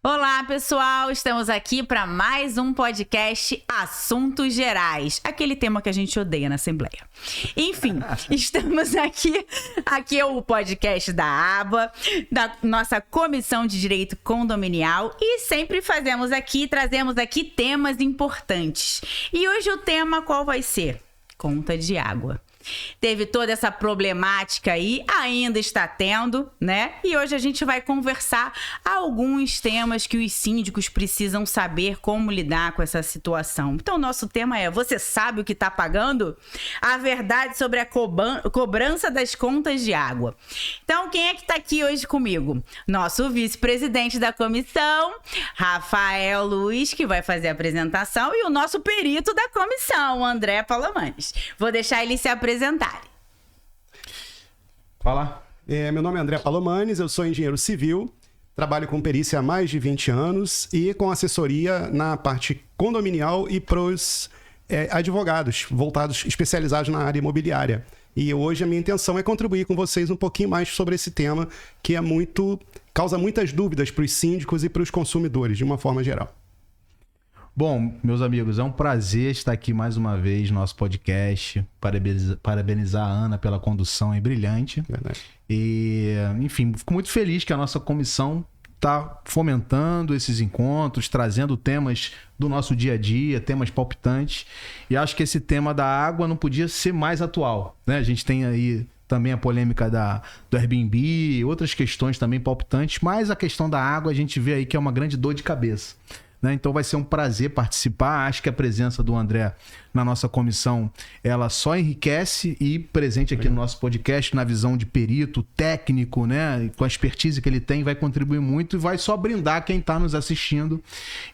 Olá, pessoal! Estamos aqui para mais um podcast Assuntos Gerais, aquele tema que a gente odeia na Assembleia. Enfim, estamos aqui. Aqui é o podcast da ABA, da nossa Comissão de Direito Condominial, e sempre trazemos aqui temas importantes. E hoje o tema qual vai ser? Conta de água. Teve toda essa problemática aí, ainda está tendo, né? E hoje a gente vai conversar alguns temas que os síndicos precisam saber como lidar com essa situação. Então, nosso tema é: você sabe o que está pagando? A verdade sobre a cobrança das contas de água. Então, quem é que está aqui hoje comigo? Nosso vice-presidente da comissão, Rafael Luiz, que vai fazer a apresentação, e o nosso perito da comissão, André Palomanes. Vou deixar ele se apresentar. Fala. Meu nome é André Palomanes, eu sou engenheiro civil, trabalho com perícia há mais de 20 anos e com assessoria na parte condominial e para os advogados voltados, especializados na área imobiliária. E hoje a minha intenção é contribuir com vocês um pouquinho mais sobre esse tema que causa muitas dúvidas para os síndicos e para os consumidores, de uma forma geral. Bom, meus amigos, é um prazer estar aqui mais uma vez no nosso podcast. Parabenizar a Ana pela condução brilhante. Verdade. E, enfim, fico muito feliz que a nossa comissão está fomentando esses encontros, trazendo temas do nosso dia a dia, temas palpitantes. E acho que esse tema da água não podia ser mais atual, né? A gente tem aí também a polêmica do Airbnb, outras questões também palpitantes, mas a questão da água a gente vê aí que é uma grande dor de cabeça. Então vai ser um prazer participar. Acho que a presença do André na nossa comissão, ela só enriquece, e presente aqui no nosso podcast, na visão de perito, técnico, né? Com a expertise que ele tem, vai contribuir muito e vai só brindar quem está nos assistindo.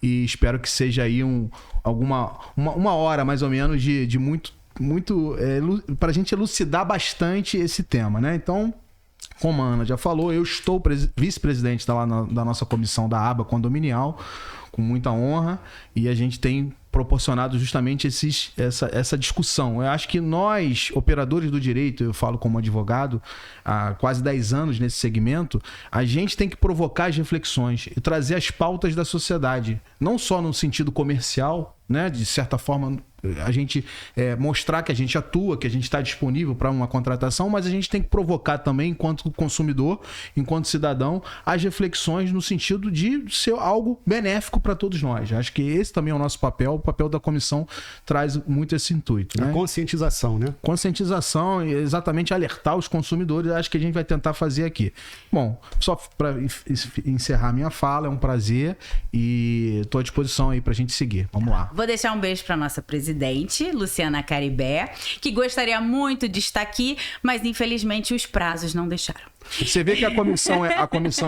E espero que seja aí uma hora mais ou menos de muito para a gente elucidar bastante esse tema, né? Então, como a Ana já falou, eu estou vice-presidente da nossa comissão da ABA condominial, com muita honra, e a gente tem proporcionado justamente essa discussão. Eu acho que nós, operadores do direito, eu falo como advogado, há quase 10 anos nesse segmento, a gente tem que provocar as reflexões e trazer as pautas da sociedade, não só no sentido comercial, né? De certa forma, a gente mostrar que a gente atua, que a gente está disponível para uma contratação, mas a gente tem que provocar também, enquanto consumidor, enquanto cidadão, as reflexões no sentido de ser algo benéfico para todos nós. Acho que esse também é o nosso papel. O papel da comissão traz muito esse intuito, né? A conscientização, né? Conscientização e exatamente alertar os consumidores. Acho que a gente vai tentar fazer aqui. Bom, só para encerrar minha fala, é um prazer e estou à disposição aí para a gente seguir. Vamos lá. Vou deixar um beijo para nossa presidente, Luciana Caribé, que gostaria muito de estar aqui, mas infelizmente os prazos não deixaram. Você vê que a comissão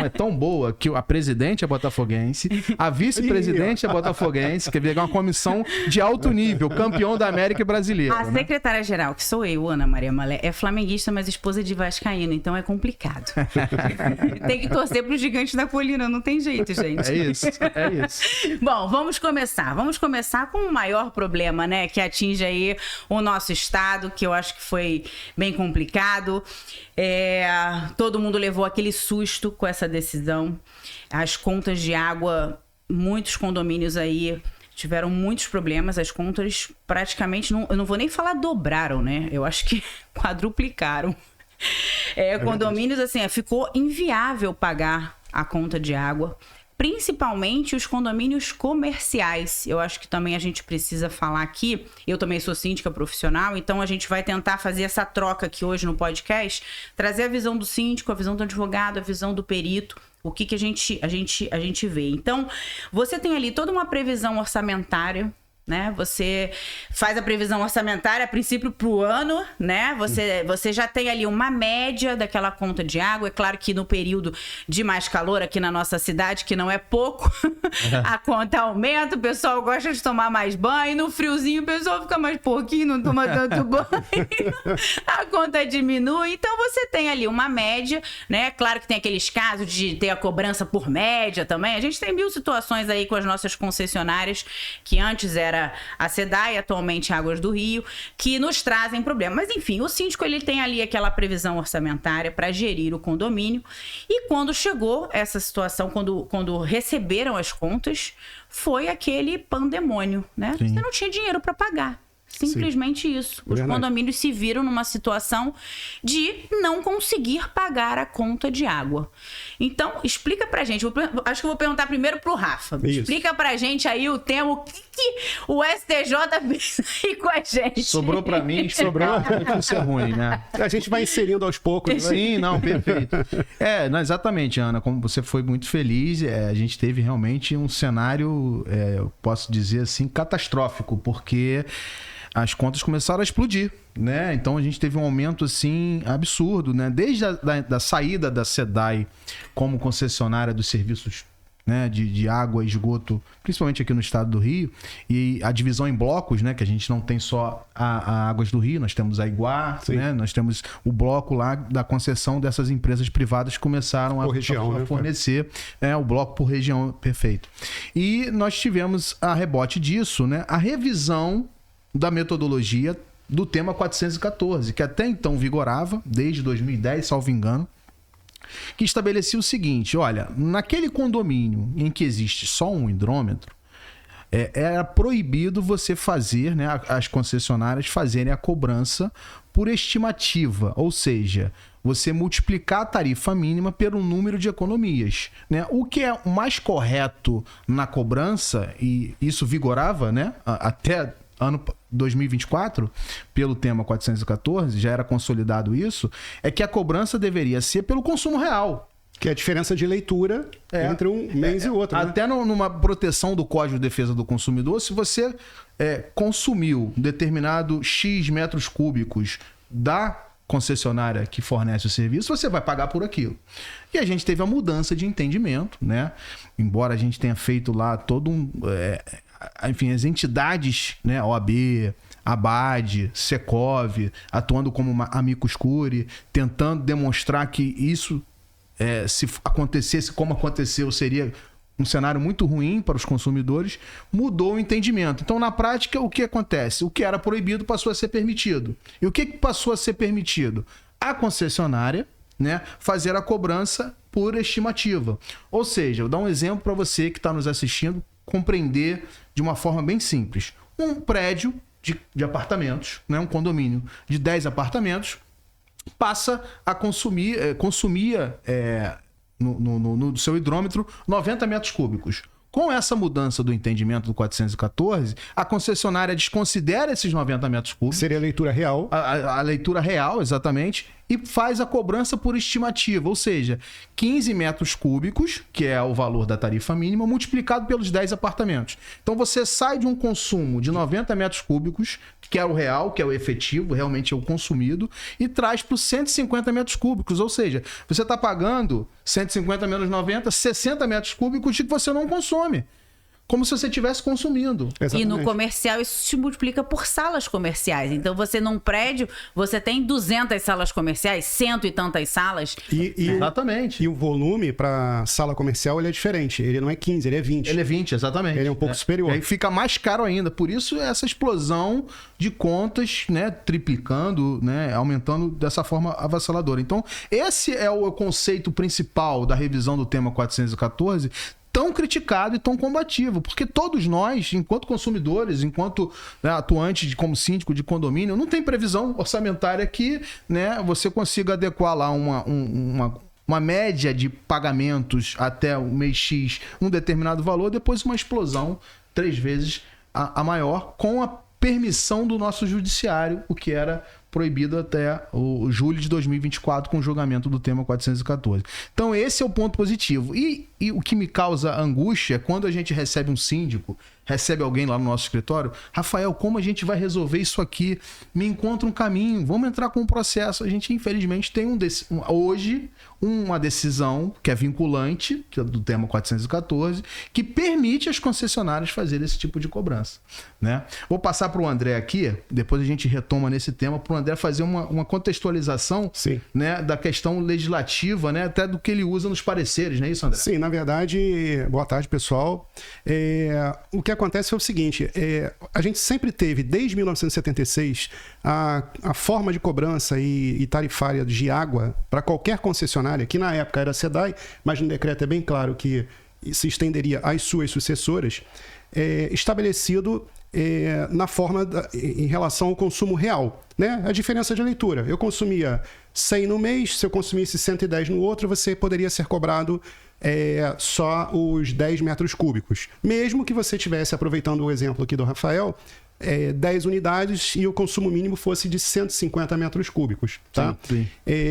é tão boa que a presidente é botafoguense, a vice-presidente é botafoguense, quer dizer, é uma comissão de alto nível, campeão da América e brasileiro. A secretária-geral, que sou eu, Ana Maria Malé, é flamenguista, mas esposa de vascaíno, então é complicado. Tem que torcer pro gigante da colina, não tem jeito, gente. É isso. Bom, vamos começar com o maior problema, né, que atinge aí o nosso estado, que eu acho que foi bem complicado. Todo mundo levou aquele susto com essa decisão. As contas de água, muitos condomínios aí tiveram muitos problemas. As contas praticamente, eu não vou nem falar dobraram, né? Eu acho que quadruplicaram. Condomínios, assim, ficou inviável pagar a conta de água. Principalmente os condomínios comerciais. Eu acho que também a gente precisa falar aqui. Eu também sou síndica profissional, então a gente vai tentar fazer essa troca aqui hoje no podcast, trazer a visão do síndico, a visão do advogado, a visão do perito, o que a gente vê. Então, você tem ali toda uma previsão orçamentária, né? Você faz a previsão orçamentária a princípio para o ano, né? Você já tem ali uma média daquela conta de água. É claro que no período de mais calor aqui na nossa cidade, que não é pouco, a conta aumenta, o pessoal gosta de tomar mais banho. No friozinho o pessoal fica mais porquinho, não toma tanto banho. A conta diminui. Então você tem ali uma média, né? Claro que tem aqueles casos de ter a cobrança por média também. A gente tem 1000 situações aí com as nossas concessionárias, que antes era a SEDAI, atualmente Águas do Rio, que nos trazem problemas. Mas, enfim, o síndico ele tem ali aquela previsão orçamentária para gerir o condomínio. E quando chegou essa situação, quando receberam as contas, foi aquele pandemônio, né? Sim. Você não tinha dinheiro para pagar. Simplesmente isso. Os condomínios se viram numa situação de não conseguir pagar a conta de água. Então, explica pra gente. Acho que eu vou perguntar primeiro pro Rafa. Isso. Explica pra gente aí o tema, o que o STJ fez aí com a gente. Sobrou pra mim, sobrou. Isso é ruim, né? A gente vai inserindo aos poucos. Né? Sim, não, perfeito. Não, exatamente, Ana, como você foi muito feliz, a gente teve realmente um cenário, eu posso dizer assim, catastrófico, porque as contas começaram a explodir, né? Então a gente teve um aumento assim absurdo, né? Desde da saída da SEDAI como concessionária dos serviços, né, de água e esgoto, principalmente aqui no estado do Rio, e a divisão em blocos, né, que a gente não tem só a Águas do Rio, nós temos a Iguá, né, nós temos o bloco lá da concessão dessas empresas privadas que começaram a fornecer o bloco por região, perfeito. E nós tivemos a rebote disso, né, a revisão da metodologia do tema 414, que até então vigorava, desde 2010, salvo engano, que estabelecia o seguinte: olha, naquele condomínio em que existe só um hidrômetro, era proibido você fazer, né, as concessionárias fazerem a cobrança por estimativa, ou seja, você multiplicar a tarifa mínima pelo número de economias, né? O que é o mais correto na cobrança, e isso vigorava, né, até ano 2024, pelo tema 414, já era consolidado isso, é que a cobrança deveria ser pelo consumo real. Que é a diferença de leitura entre um mês e outro. Até numa proteção do Código de Defesa do Consumidor, se você consumiu determinado X metros cúbicos da concessionária que fornece o serviço, você vai pagar por aquilo. E a gente teve a mudança de entendimento, né? Embora a gente tenha feito lá todo enfim, as entidades, né, OAB, ABAD, Secov, atuando como uma amicus curiae, tentando demonstrar que isso, se acontecesse como aconteceu, seria um cenário muito ruim para os consumidores, mudou o entendimento. Então, na prática, o que acontece? O que era proibido passou a ser permitido. E o que passou a ser permitido? A concessionária, né, fazer a cobrança por estimativa. Ou seja, vou dar um exemplo para você que está nos assistindo compreender de uma forma bem simples. Um prédio de apartamentos, né, um condomínio de 10 apartamentos, passa a consumia no seu hidrômetro 90 metros cúbicos. Com essa mudança do entendimento do 414, a concessionária desconsidera esses 90 metros cúbicos. Seria a leitura real. A leitura real, exatamente. E faz a cobrança por estimativa, ou seja, 15 metros cúbicos, que é o valor da tarifa mínima, multiplicado pelos 10 apartamentos. Então você sai de um consumo de 90 metros cúbicos, que é o real, que é o efetivo, realmente é o consumido, e traz para os 150 metros cúbicos. Ou seja, você está pagando 150 menos 90, 60 metros cúbicos de que você não consome. Como se você estivesse consumindo. Exatamente. E no comercial isso se multiplica por salas comerciais. Então você num prédio, você tem 200 salas comerciais, 100 e tantas salas. Exatamente. E o volume para sala comercial ele é diferente. Ele não é 15, ele é 20. Ele é 20, exatamente. Ele é um pouco superior. E aí fica mais caro ainda. Por isso essa explosão de contas, né, triplicando, né, aumentando dessa forma avassaladora. Então esse é o conceito principal da revisão do tema 414, tão criticado e tão combativo, porque todos nós, enquanto consumidores, enquanto, né, atuantes como síndico de condomínio, não tem previsão orçamentária que, né, você consiga adequar lá uma média de pagamentos até o mês X, um determinado valor, depois uma explosão 3 vezes a maior, com a permissão do nosso judiciário, o que era proibido até o julho de 2024 com o julgamento do tema 414. Então esse é o ponto positivo. E o que me causa angústia é quando a gente recebe um síndico recebe alguém lá no nosso escritório, Rafael, como a gente vai resolver isso aqui? Me encontra um caminho, vamos entrar com um processo. A gente, infelizmente, tem hoje uma decisão que é vinculante, que é do tema 414, que permite às concessionárias fazer esse tipo de cobrança, né? Vou passar para o André aqui, depois a gente retoma nesse tema, para o André fazer uma contextualização, né, da questão legislativa, né, até do que ele usa nos pareceres, não é isso, André? Sim, na verdade, boa tarde, pessoal. O que acontece foi o seguinte, a gente sempre teve, desde 1976, a forma de cobrança e tarifária de água para qualquer concessionária, que na época era a SEDAI, mas no decreto é bem claro que se estenderia às suas sucessoras, estabelecido na forma em relação ao consumo real, né? A diferença de leitura. Eu consumia 100 no mês, se eu consumisse 110 no outro, você poderia ser cobrado só os 10 metros cúbicos. Mesmo que você estivesse, aproveitando o exemplo aqui do Rafael, 10 unidades e o consumo mínimo fosse de 150 metros cúbicos. Tá? Sim.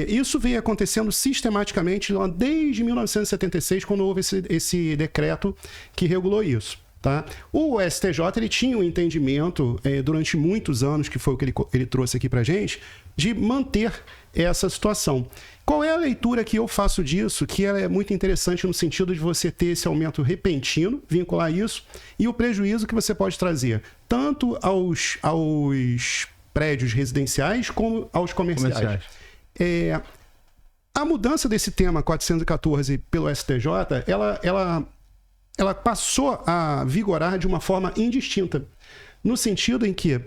Isso veio acontecendo sistematicamente desde 1976, quando houve esse decreto que regulou isso. Tá? O STJ ele tinha um entendimento durante muitos anos, que foi o que ele trouxe aqui para a gente, de manter essa situação. Qual é a leitura que eu faço disso? Que ela é muito interessante no sentido de você ter esse aumento repentino, vincular isso, e o prejuízo que você pode trazer tanto aos prédios residenciais como aos comerciais. A mudança desse tema 414 pelo STJ, ela passou a vigorar de uma forma indistinta, no sentido em que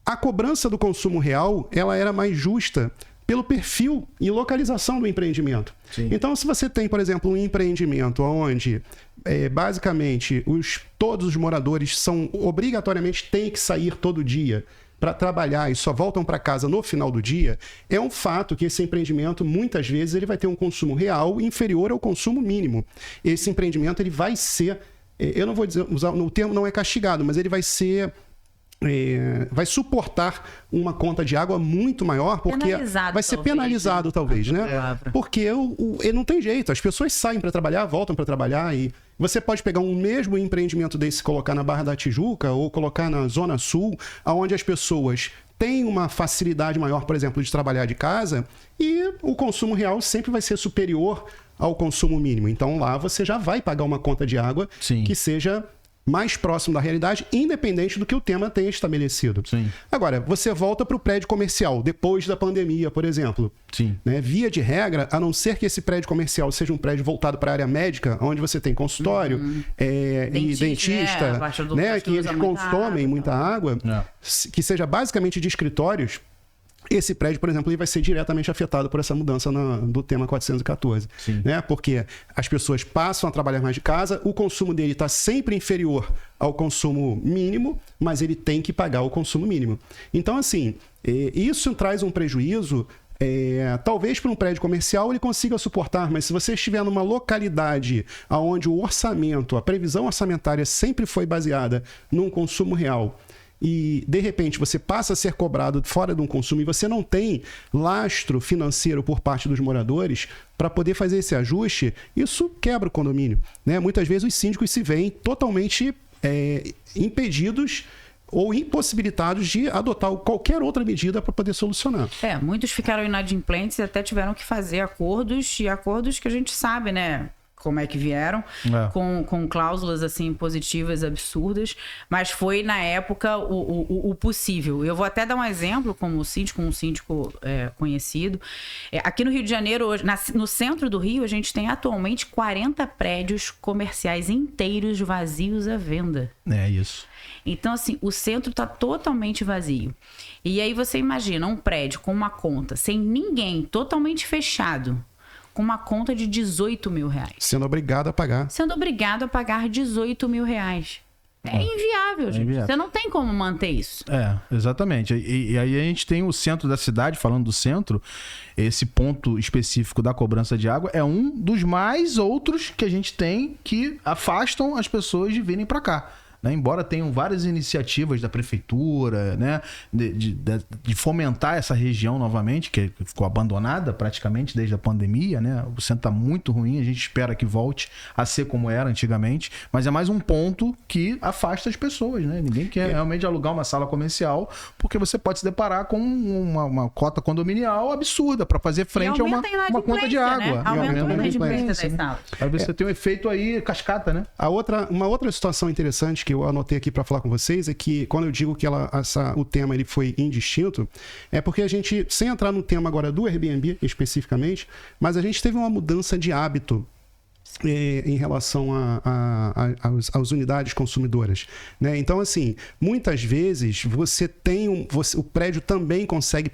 a cobrança do consumo real ela era mais justa pelo perfil e localização do empreendimento. Sim. Então, se você tem, por exemplo, um empreendimento onde, basicamente, todos os moradores obrigatoriamente têm que sair todo dia para trabalhar e só voltam para casa no final do dia, é um fato que esse empreendimento, muitas vezes, ele vai ter um consumo real inferior ao consumo mínimo. Esse empreendimento ele vai ser, eu não vou usar, o termo não é castigado, mas ele vai ser... vai suportar uma conta de água muito maior, porque vai ser penalizado, talvez, né? Porque ele não tem jeito, as pessoas saem para trabalhar, voltam para trabalhar, e você pode pegar um mesmo empreendimento desse, colocar na Barra da Tijuca ou colocar na Zona Sul, onde as pessoas têm uma facilidade maior, por exemplo, de trabalhar de casa, e o consumo real sempre vai ser superior ao consumo mínimo. Então lá você já vai pagar uma conta de água que seja mais próximo da realidade, independente do que o tema tenha estabelecido. Sim. Agora, você volta para o prédio comercial, depois da pandemia, por exemplo. Sim. Né? Via de regra, a não ser que esse prédio comercial seja um prédio voltado para a área médica, onde você tem consultório e dentista, né? Que eles consomem muita água, que seja basicamente de escritórios. Esse prédio, por exemplo, ele vai ser diretamente afetado por essa mudança do tema 414. Né? Porque as pessoas passam a trabalhar mais de casa, o consumo dele está sempre inferior ao consumo mínimo, mas ele tem que pagar o consumo mínimo. Então, assim, isso traz um prejuízo. Talvez para um prédio comercial ele consiga suportar, mas se você estiver numa localidade onde o orçamento, a previsão orçamentária sempre foi baseada num consumo real, e de repente você passa a ser cobrado fora de um consumo e você não tem lastro financeiro por parte dos moradores para poder fazer esse ajuste, isso quebra o condomínio, né? Muitas vezes os síndicos se veem totalmente impedidos ou impossibilitados de adotar qualquer outra medida para poder solucionar. Muitos ficaram inadimplentes e até tiveram que fazer acordos que a gente sabe, né? Como é que vieram, com cláusulas assim positivas, absurdas, mas foi na época o possível. Eu vou até dar um exemplo como um síndico conhecido. Aqui no Rio de Janeiro, hoje, no centro do Rio, a gente tem atualmente 40 prédios comerciais inteiros vazios à venda. É isso. Então, assim, o centro está totalmente vazio. E aí você imagina um prédio com uma conta sem ninguém, totalmente fechado, com uma conta de 18 mil reais. Sendo obrigado a pagar. Sendo obrigado a pagar 18 mil reais. É inviável, gente. Inviável. Você não tem como manter isso. Exatamente. E aí a gente tem o centro da cidade, falando do centro, esse ponto específico da cobrança de água é um dos mais outros que a gente tem que afastam as pessoas de virem para cá. né? Embora tenham várias iniciativas da prefeitura, né? De fomentar essa região novamente, que ficou abandonada praticamente desde a pandemia, né? O centro está muito ruim, a gente espera que volte a ser como era antigamente, mas é mais um ponto que afasta as pessoas, né? Ninguém quer realmente alugar uma sala comercial, porque você pode se deparar com uma cota condominial absurda para fazer frente a uma conta de água. Né? Aumenta o inadimplência das salas. Aí você tem um efeito aí cascata, né? Uma outra situação interessante que eu anotei aqui para falar com vocês é que quando eu digo que o tema ele foi indistinto, é porque a gente, sem entrar no tema agora do Airbnb especificamente, mas a gente teve uma mudança de hábito em relação às unidades consumidoras, né? Então, assim, muitas vezes o prédio também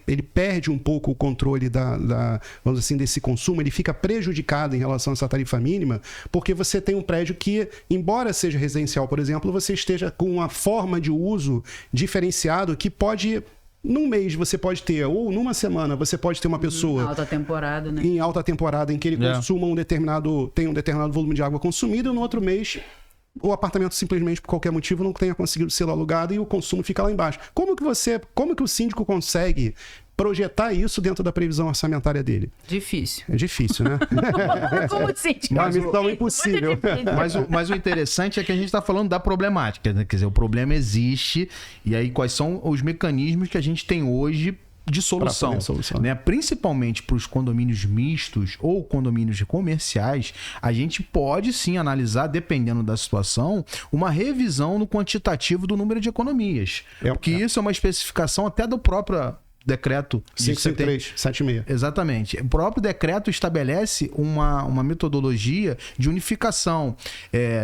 ele perde um pouco o controle vamos dizer assim, desse consumo, ele fica prejudicado em relação a essa tarifa mínima, porque você tem um prédio que, embora seja residencial, por exemplo, você esteja com uma forma de uso diferenciado que pode... Num mês você pode ter, ou numa semana você pode ter uma pessoa... Em alta temporada, né? Em alta temporada, em que ele consuma tem um determinado volume de água consumido, e no outro mês o apartamento simplesmente, por qualquer motivo, não tenha conseguido ser alugado e o consumo fica lá embaixo. Como que o síndico consegue projetar isso dentro da previsão orçamentária dele? Difícil. É difícil, né? Como síndico? É uma missão impossível. Mas o interessante é que a gente está falando da problemática, né? Quer dizer, o problema existe, e aí quais são os mecanismos que a gente tem hoje de solução, né? Principalmente para os condomínios mistos ou condomínios comerciais, a gente pode sim analisar, dependendo da situação, uma revisão no quantitativo do número de economias. Porque isso é uma especificação até do próprio decreto 55376. Exatamente. O próprio decreto estabelece uma metodologia de unificação.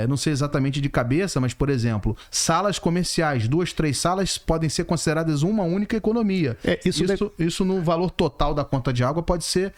Não sei exatamente de cabeça, mas, por exemplo, salas comerciais, 2, 3 salas podem ser consideradas uma única economia. Isso no valor total da conta de água pode ser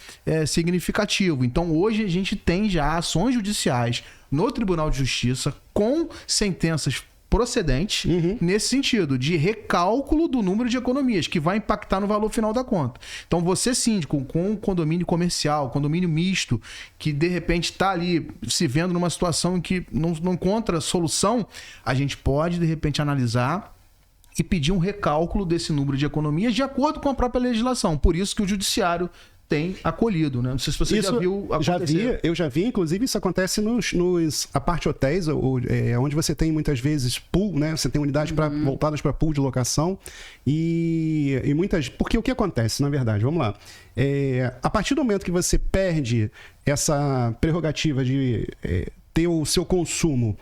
significativo. Então, hoje a gente tem já ações judiciais no Tribunal de Justiça com sentenças procedente nesse sentido, de recálculo do número de economias, que vai impactar no valor final da conta. Então, você, síndico, com um condomínio comercial, condomínio misto, que de repente está ali se vendo numa situação em que não encontra solução, a gente pode, de repente, analisar e pedir um recálculo desse número de economias de acordo com a própria legislação. Por isso que o judiciário tem acolhido, né? Não sei se você já viu acontecer. Eu já vi, inclusive isso acontece nos apart-hotéis, onde você tem muitas vezes pool, né? Você tem unidades voltadas para pool de locação e porque o que acontece, na verdade, vamos lá, a partir do momento que você perde essa prerrogativa de ter o seu consumo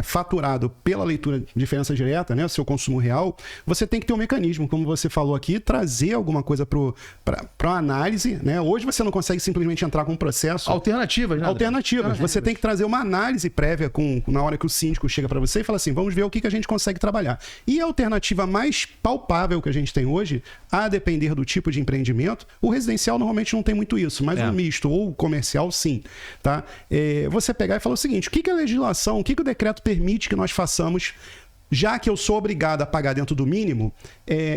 faturado pela leitura de diferença direta, né, o seu consumo real, você tem que ter um mecanismo, como você falou aqui, trazer alguma coisa para análise, né? Hoje você não consegue simplesmente entrar com um processo... Alternativas, né? Alternativas. Você tem que trazer uma análise prévia na hora que o síndico chega para você e fala assim, vamos ver o que a gente consegue trabalhar. E a alternativa mais palpável que a gente tem hoje, a depender do tipo de empreendimento, o residencial normalmente não tem muito isso, mas o misto ou o comercial, sim. Tá? Você pegar e falar o seguinte, o que a legislação, o que o decreto permite que nós façamos, já que eu sou obrigado a pagar dentro do mínimo,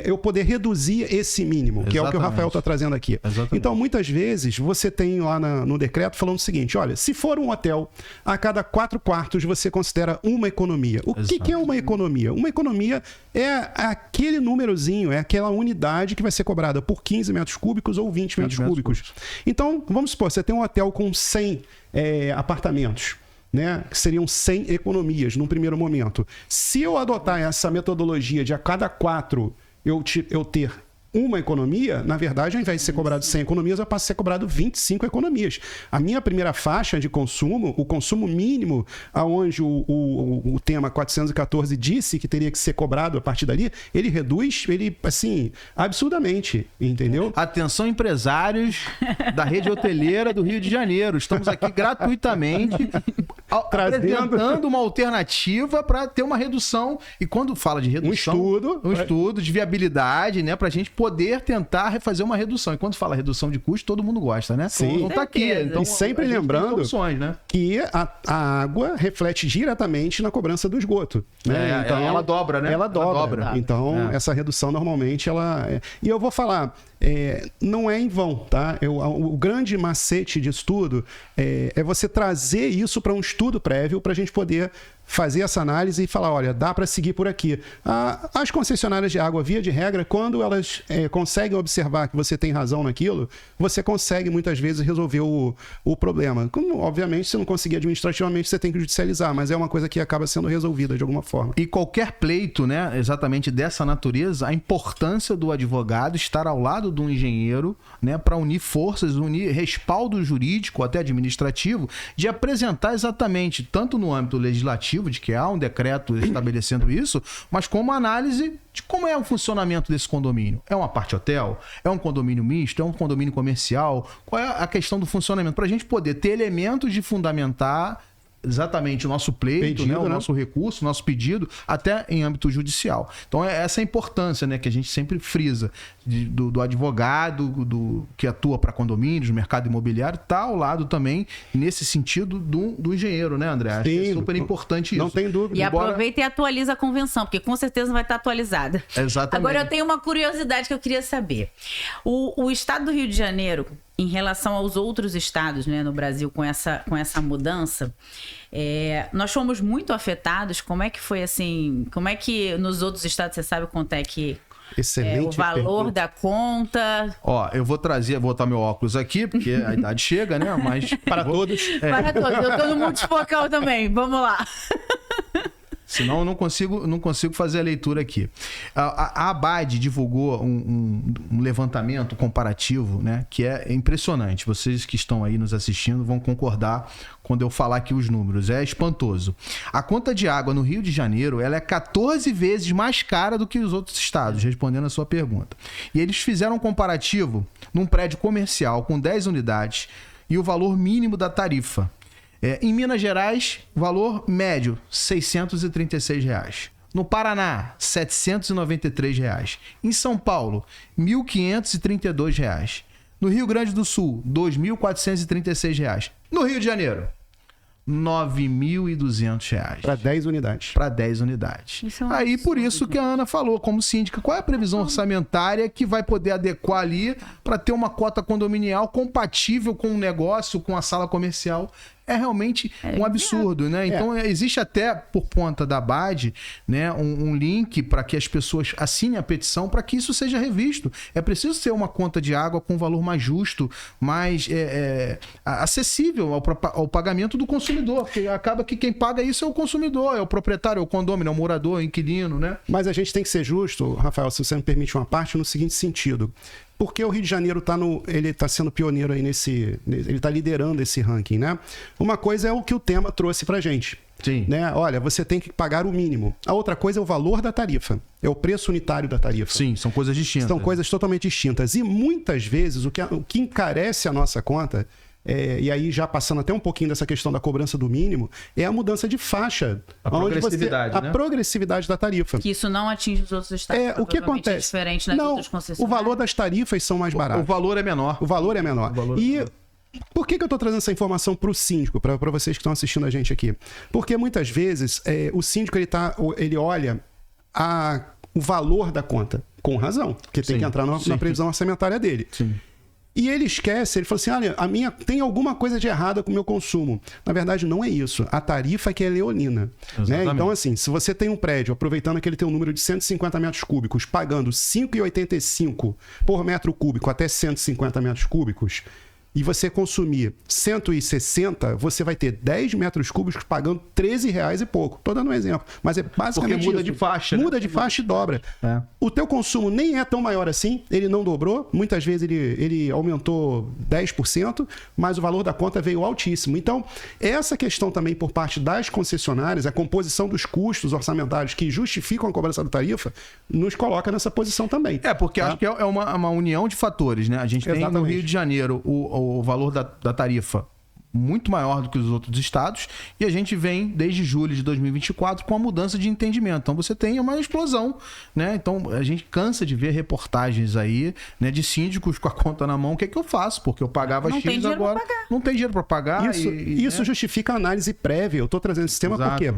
eu poder reduzir esse mínimo, que é o que o Rafael está trazendo aqui. Exatamente. Então, muitas vezes, você tem lá no decreto falando o seguinte, olha, se for um hotel, a cada 4 quartos você considera uma economia. O que é uma economia? Uma economia é aquele númerozinho, é aquela unidade que vai ser cobrada por 15 metros cúbicos ou 20 metros cúbicos. Então, vamos supor, você tem um hotel com 100 apartamentos, né, que seriam 100 economias num primeiro momento. Se eu adotar essa metodologia de a cada 4 eu ter uma economia, na verdade, ao invés de ser cobrado 100 economias, eu passo a ser cobrado 25 economias. A minha primeira faixa de consumo, o consumo mínimo, aonde o tema 414 disse que teria que ser cobrado a partir dali, ele reduz, assim, absurdamente, entendeu? Atenção, empresários da rede hoteleira do Rio de Janeiro. Estamos aqui gratuitamente apresentando uma alternativa para ter uma redução. E quando fala de redução... Um estudo de viabilidade, né, para a gente poder tentar refazer uma redução. E quando fala redução de custo, todo mundo gosta, né? Sim. Então tá aqui. Então, e sempre lembrando opções, né? que a água reflete diretamente na cobrança do esgoto. Né? Então, ela dobra, né? Ela dobra. Então, essa redução normalmente ela... E eu vou falar, não é em vão, tá? O grande macete de estudo é você trazer isso para um estudo prévio para a gente poder fazer essa análise e falar, olha, dá para seguir por aqui. As concessionárias de água, via de regra, quando elas conseguem observar que você tem razão naquilo, você consegue muitas vezes resolver o problema. Como, obviamente, se não conseguir administrativamente, você tem que judicializar, mas é uma coisa que acaba sendo resolvida de alguma forma. E qualquer pleito, né, exatamente dessa natureza, a importância do advogado estar ao lado do engenheiro, né, para unir forças, unir respaldo jurídico, até administrativo, de apresentar exatamente, tanto no âmbito legislativo, de que há um decreto estabelecendo isso, mas como análise de como é o funcionamento desse condomínio. É uma parte hotel? É um condomínio misto? É um condomínio comercial? Qual é a questão do funcionamento? Para a gente poder ter elementos de fundamentar exatamente o nosso pleito, né? O nosso recurso, o nosso pedido, até em âmbito judicial. Então, essa é a importância, né, que a gente sempre frisa do advogado, que atua para condomínios, mercado imobiliário, está ao lado também, nesse sentido, do engenheiro, né, André? Acho que é super importante isso. Não tem dúvida. E aproveita e atualiza a convenção, porque com certeza vai estar atualizada. Exatamente. Agora, eu tenho uma curiosidade que eu queria saber. O estado do Rio de Janeiro, em relação aos outros estados, né, no Brasil, com essa mudança, nós fomos muito afetados. Como é que foi assim? Como é que nos outros estados, você sabe quanto é que Excelente o valor pergunta. da conta? Ó, eu vou botar meu óculos aqui, porque a idade chega, né? Mas Para todos. Para todos, eu tô no multifocal também. Vamos lá. Senão eu não consigo fazer a leitura aqui. A ABAD divulgou um levantamento comparativo, né, que é impressionante. Vocês que estão aí nos assistindo vão concordar quando eu falar aqui os números. É espantoso. A conta de água no Rio de Janeiro, ela é 14 vezes mais cara do que os outros estados, respondendo a sua pergunta. E eles fizeram um comparativo num prédio comercial com 10 unidades e o valor mínimo da tarifa. Em Minas Gerais, valor médio, R$ 636. No Paraná, R$ 793. Em São Paulo, R$ 1.532. No Rio Grande do Sul, R$ 2.436. No Rio de Janeiro, R$ 9.200. Para 10 unidades. Para 10 unidades. Isso é um Aí, por absurdo. isso que a Ana falou, como síndica, qual é a previsão orçamentária que vai poder adequar ali para ter uma cota condominial compatível com o negócio, com a sala comercial? É realmente um absurdo, né? Então, existe até, por conta da ABAD, né, um link para que as pessoas assinem a petição para que isso seja revisto. É preciso ter uma conta de água com valor mais justo, mais acessível ao pagamento do consumidor, porque acaba que quem paga isso é o consumidor, é o proprietário, é o condômino, é o morador, é o inquilino, né? Mas a gente tem que ser justo, Rafael, se você me permite uma parte, no seguinte sentido. Porque o Rio de Janeiro ele tá sendo pioneiro aí ele está liderando esse ranking, né? Uma coisa é o que o tema trouxe pra gente. Sim. Né? Olha, você tem que pagar o mínimo. A outra coisa é o valor da tarifa. É o preço unitário da tarifa. Sim, são coisas distintas. São coisas totalmente distintas. E muitas vezes o que encarece a nossa conta, e aí já passando até um pouquinho dessa questão da cobrança do mínimo, é a mudança de faixa. A progressividade, a progressividade da tarifa. Que isso não atinge os outros estados. O que acontece? Diferente nas outras O concessionárias. valor das tarifas são mais baratos. O valor é menor. O valor é menor. Por que eu estou trazendo essa informação para o síndico, para vocês que estão assistindo a gente aqui? Porque muitas vezes o síndico ele olha o valor da conta, com razão, porque tem que entrar na previsão orçamentária dele. Sim. E ele esquece, ele fala assim, olha, tem alguma coisa de errada com o meu consumo. Na verdade, não é isso. A tarifa que é leonina. Né? Então, assim, se você tem um prédio, aproveitando que ele tem um número de 150 metros cúbicos, pagando R$ 5,85 por metro cúbico até 150 metros cúbicos, e você consumir 160, você vai ter 10 metros cúbicos pagando R$13 e pouco. Estou dando um exemplo. Mas é basicamente Porque muda isso. de faixa. Muda né? de faixa e dobra. É. O teu consumo nem é tão maior assim, ele não dobrou. Muitas vezes ele aumentou 10%, mas o valor da conta veio altíssimo. Então, essa questão também por parte das concessionárias, a composição dos custos orçamentários que justificam a cobrança da tarifa, nos coloca nessa posição também. Porque acho que é uma união de fatores, né? A gente tem no Rio de Janeiro o valor da tarifa muito maior do que os outros estados, e a gente vem desde julho de 2024 com a mudança de entendimento. Então você tem uma explosão, né? Então a gente cansa de ver reportagens aí, né, de síndicos com a conta na mão. O que é que eu faço? Porque eu pagava X, agora não tem dinheiro para pagar. Isso né? justifica a análise prévia. Eu estou trazendo esse tema porque,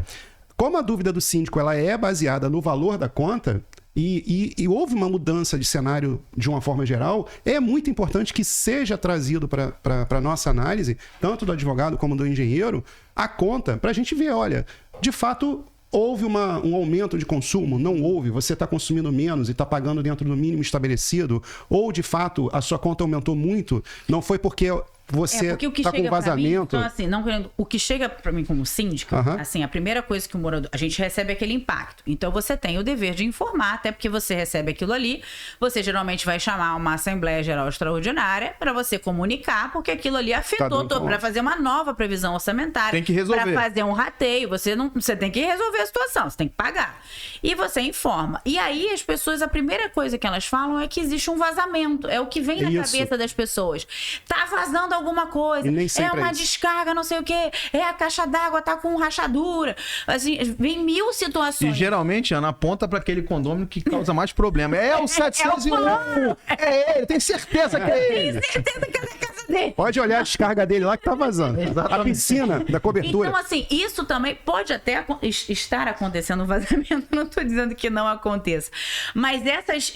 como a dúvida do síndico ela é baseada no valor da conta, e houve uma mudança de cenário de uma forma geral, é muito importante que seja trazido para a nossa análise, tanto do advogado como do engenheiro, a conta, para a gente ver, olha, de fato, houve um aumento de consumo? Não houve? Você está consumindo menos e está pagando dentro do mínimo estabelecido? Ou, de fato, a sua conta aumentou muito? Não foi porque você está com vazamento? Mim, então, assim, o que chega para mim como síndica, assim, a primeira coisa que o morador... A gente recebe aquele impacto. Então, você tem o dever de informar, até porque você recebe aquilo ali. Você geralmente vai chamar uma Assembleia Geral Extraordinária para você comunicar, porque aquilo ali afetou para fazer uma nova previsão orçamentária. Tem que resolver. Para fazer um rateio. Você tem que resolver a situação, você tem que pagar. E você informa. E aí, as pessoas, a primeira coisa que elas falam é que existe um vazamento. É o que vem na cabeça das pessoas. Tá vazando alguma coisa, é uma descarga, não sei o que, a caixa d'água tá com rachadura, assim, vem 1000 situações. E geralmente, Ana, aponta para aquele condomínio que causa mais problema. É o 701! É ele, tem certeza que é ele. Tem certeza que é da casa dele. Pode olhar a descarga dele lá que tá vazando. Exatamente. A piscina da cobertura. Então, assim, isso também pode até estar acontecendo, um vazamento, não tô dizendo que não aconteça, mas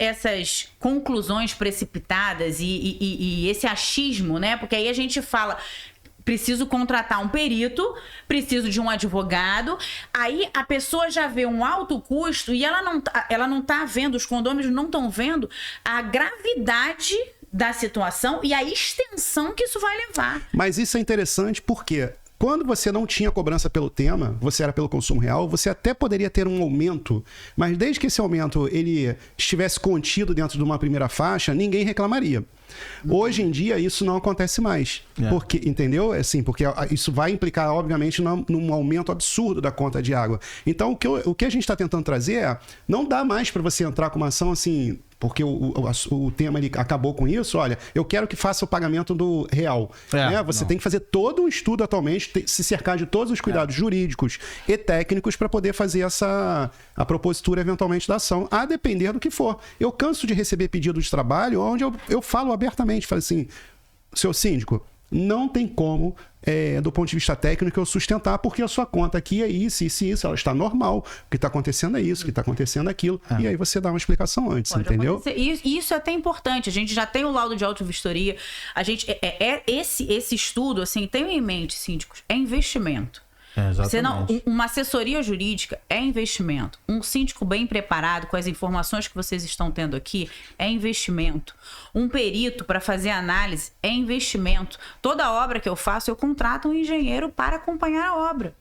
essas conclusões precipitadas e esse achismo, né, porque aí a gente fala, preciso contratar um perito, preciso de um advogado, aí a pessoa já vê um alto custo e ela não tá vendo, os condôminos não estão vendo a gravidade da situação e a extensão que isso vai levar. Mas isso é interessante porque quando você não tinha cobrança pelo tema, você era pelo consumo real, você até poderia ter um aumento, mas desde que esse aumento ele estivesse contido dentro de uma primeira faixa, ninguém reclamaria. Hoje em dia isso não acontece mais, porque, entendeu? Assim, porque isso vai implicar, obviamente, num aumento absurdo da conta de água. Então, o que a gente está tentando trazer é, não dá mais para você entrar com uma ação assim, porque o tema ele acabou com isso, olha, eu quero que faça o pagamento do real. Né? Você tem que fazer todo um estudo atualmente, se cercar de todos os cuidados jurídicos e técnicos para poder fazer a propositura eventualmente da ação, a depender do que for. Eu canso de receber pedido de trabalho onde eu falo abertamente, falo assim, seu síndico, não tem como, do ponto de vista técnico, eu sustentar, porque a sua conta aqui é isso, ela está normal, o que está acontecendo é isso, o que está acontecendo é aquilo, e aí você dá uma explicação antes, entendeu? E isso é até importante, a gente já tem o laudo de auto-vistoria, esse estudo, assim, tenham em mente, síndicos, é investimento. Uma assessoria jurídica é investimento. Um síndico bem preparado, com as informações que vocês estão tendo aqui, é investimento. Um perito para fazer análise é investimento. Toda obra que eu faço, eu contrato um engenheiro para acompanhar a obra.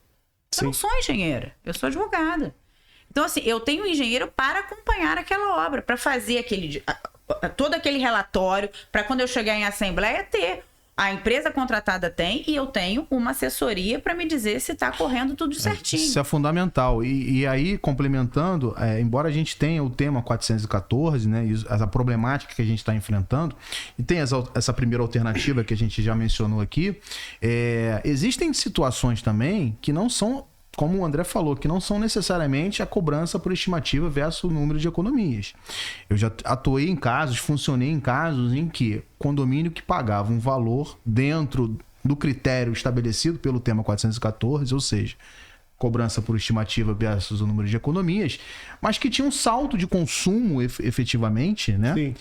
Eu não sou engenheira, eu sou advogada. Então, assim, eu tenho um engenheiro para acompanhar aquela obra, para fazer todo aquele relatório, para quando eu chegar em assembleia ter. A empresa contratada tem e eu tenho uma assessoria para me dizer se está correndo tudo certinho. Isso é fundamental. E aí, complementando, embora a gente tenha o tema 414, né, e a problemática que a gente está enfrentando, e tem essa primeira alternativa que a gente já mencionou aqui, existem situações também que não são, como o André falou, que não são necessariamente a cobrança por estimativa versus o número de economias. Eu já atuei em casos, funcionei em casos em que condomínio que pagava um valor dentro do critério estabelecido pelo tema 414, ou seja, cobrança por estimativa versus o número de economias, mas que tinha um salto de consumo efetivamente, né? Sim.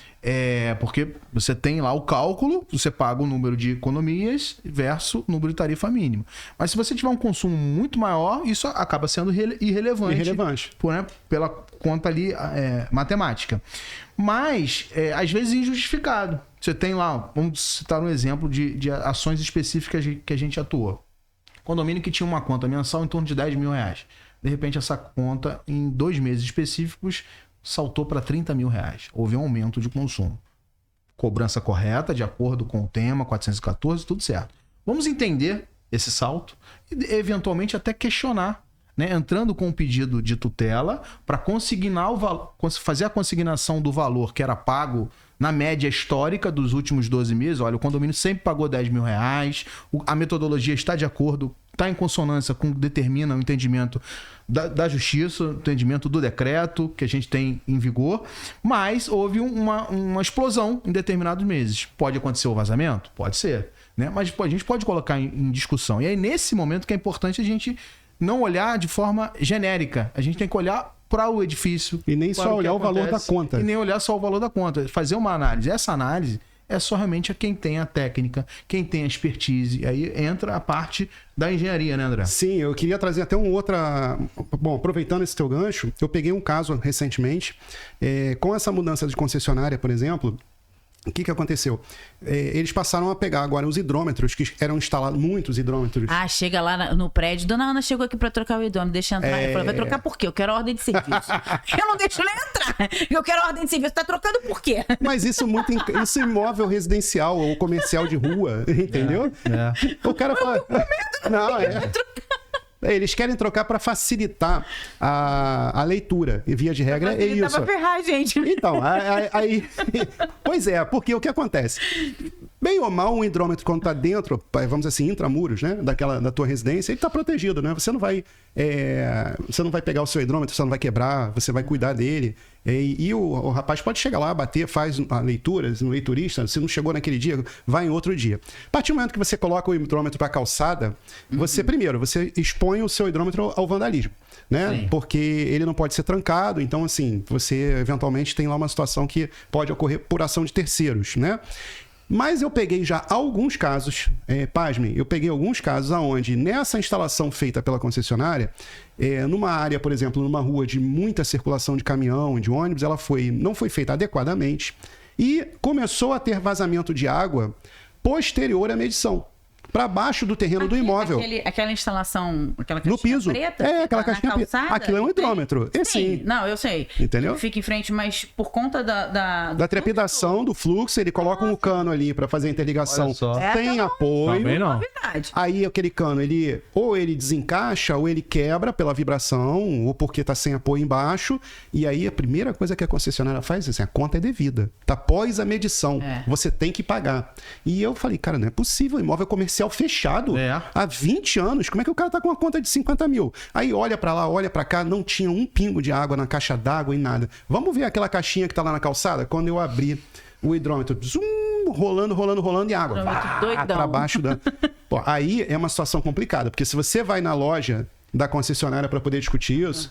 Porque você tem lá o cálculo, você paga o número de economias versus o número de tarifa mínima. Mas se você tiver um consumo muito maior, isso acaba sendo irrelevante. Pela conta ali matemática. Mas, às vezes, injustificado. Você tem lá, vamos citar um exemplo de ações específicas que a gente atua. Condomínio que tinha uma conta mensal em torno de 10 mil reais. De repente, essa conta, em 2 meses específicos, saltou para 30 mil reais. Houve um aumento de consumo. Cobrança correta, de acordo com o tema 414, tudo certo. Vamos entender esse salto e, eventualmente, até questionar, né? Entrando com um pedido de tutela para consignar fazer a consignação do valor que era pago na média histórica dos últimos 12 meses. Olha, o condomínio sempre pagou 10 mil reais, a metodologia está de acordo, está em consonância com o que determina o entendimento da justiça, o entendimento do decreto que a gente tem em vigor, mas houve uma explosão em determinados meses. Pode acontecer o vazamento? Pode ser, né? Mas a gente pode colocar em discussão. E aí, nesse momento que é importante a gente não olhar de forma genérica, a gente tem que olhar para o edifício. E nem só olhar o valor da conta. E nem olhar só o valor da conta. Fazer uma análise. Essa análise é só realmente a quem tem a técnica, quem tem a expertise. Aí entra a parte da engenharia, né, André? Sim, eu queria trazer até outra... Bom, aproveitando esse teu gancho, eu peguei um caso recentemente, com essa mudança de concessionária, por exemplo. O que aconteceu? Eles passaram a pegar agora os hidrômetros, que eram instalados, muitos hidrômetros. Ah, chega lá no prédio, Dona Ana chegou aqui para trocar o hidrômetro, deixa eu entrar. Eu falei, vai trocar por quê? Eu quero ordem de serviço. Eu não deixo nem entrar. Eu quero ordem de serviço. Tá trocando por quê? Mas isso é imóvel residencial ou comercial de rua, entendeu? O cara fala... Não, eles querem trocar para facilitar a leitura. E via de regra é isso. Pra ferrar, gente. Então, aí... Pois é, porque o que acontece? Bem ou mal, um hidrômetro, quando está dentro, vamos dizer assim, intramuros, né? Da tua residência, ele está protegido, né? Você não vai pegar o seu hidrômetro, você não vai quebrar, você vai cuidar dele. E o rapaz pode chegar lá, bater, faz a leitura, um leiturista, se não chegou naquele dia, vai em outro dia. A partir do momento que você coloca o hidrômetro para a calçada, você expõe o seu hidrômetro ao vandalismo, né? Sim. Porque ele não pode ser trancado, então assim, você eventualmente tem lá uma situação que pode ocorrer por ação de terceiros, né? Mas eu peguei já alguns casos, pasmem, eu peguei alguns casos onde nessa instalação feita pela concessionária, numa área, por exemplo, numa rua de muita circulação de caminhão, de ônibus, ela não foi feita adequadamente e começou a ter vazamento de água posterior à medição, para baixo do terreno do imóvel. Aquela instalação, aquela caixinha no piso. Preta? Aquela caixinha preta. Aquilo é um hidrômetro. Sim. Não, eu sei. Entendeu? Fica em frente, mas por conta da trepidação do fluxo, ele coloca um cano ali para fazer a interligação sem apoio. Também não. Aí aquele cano, ou ele desencaixa, ou ele quebra pela vibração, ou porque tá sem apoio embaixo. E aí a primeira coisa que a concessionária faz é assim, a conta é devida. Tá após a medição. Você tem que pagar. E eu falei, cara, não é possível, imóvel comercial fechado há 20 anos. Como é que o cara tá com uma conta de 50 mil? Aí olha pra lá, olha pra cá, não tinha um pingo de água na caixa d'água e nada. Vamos ver aquela caixinha que tá lá na calçada? Quando eu abri o hidrômetro, rolando e água. Pra baixo da... Pô, aí é uma situação complicada, porque se você vai na loja da concessionária para poder discutir isso,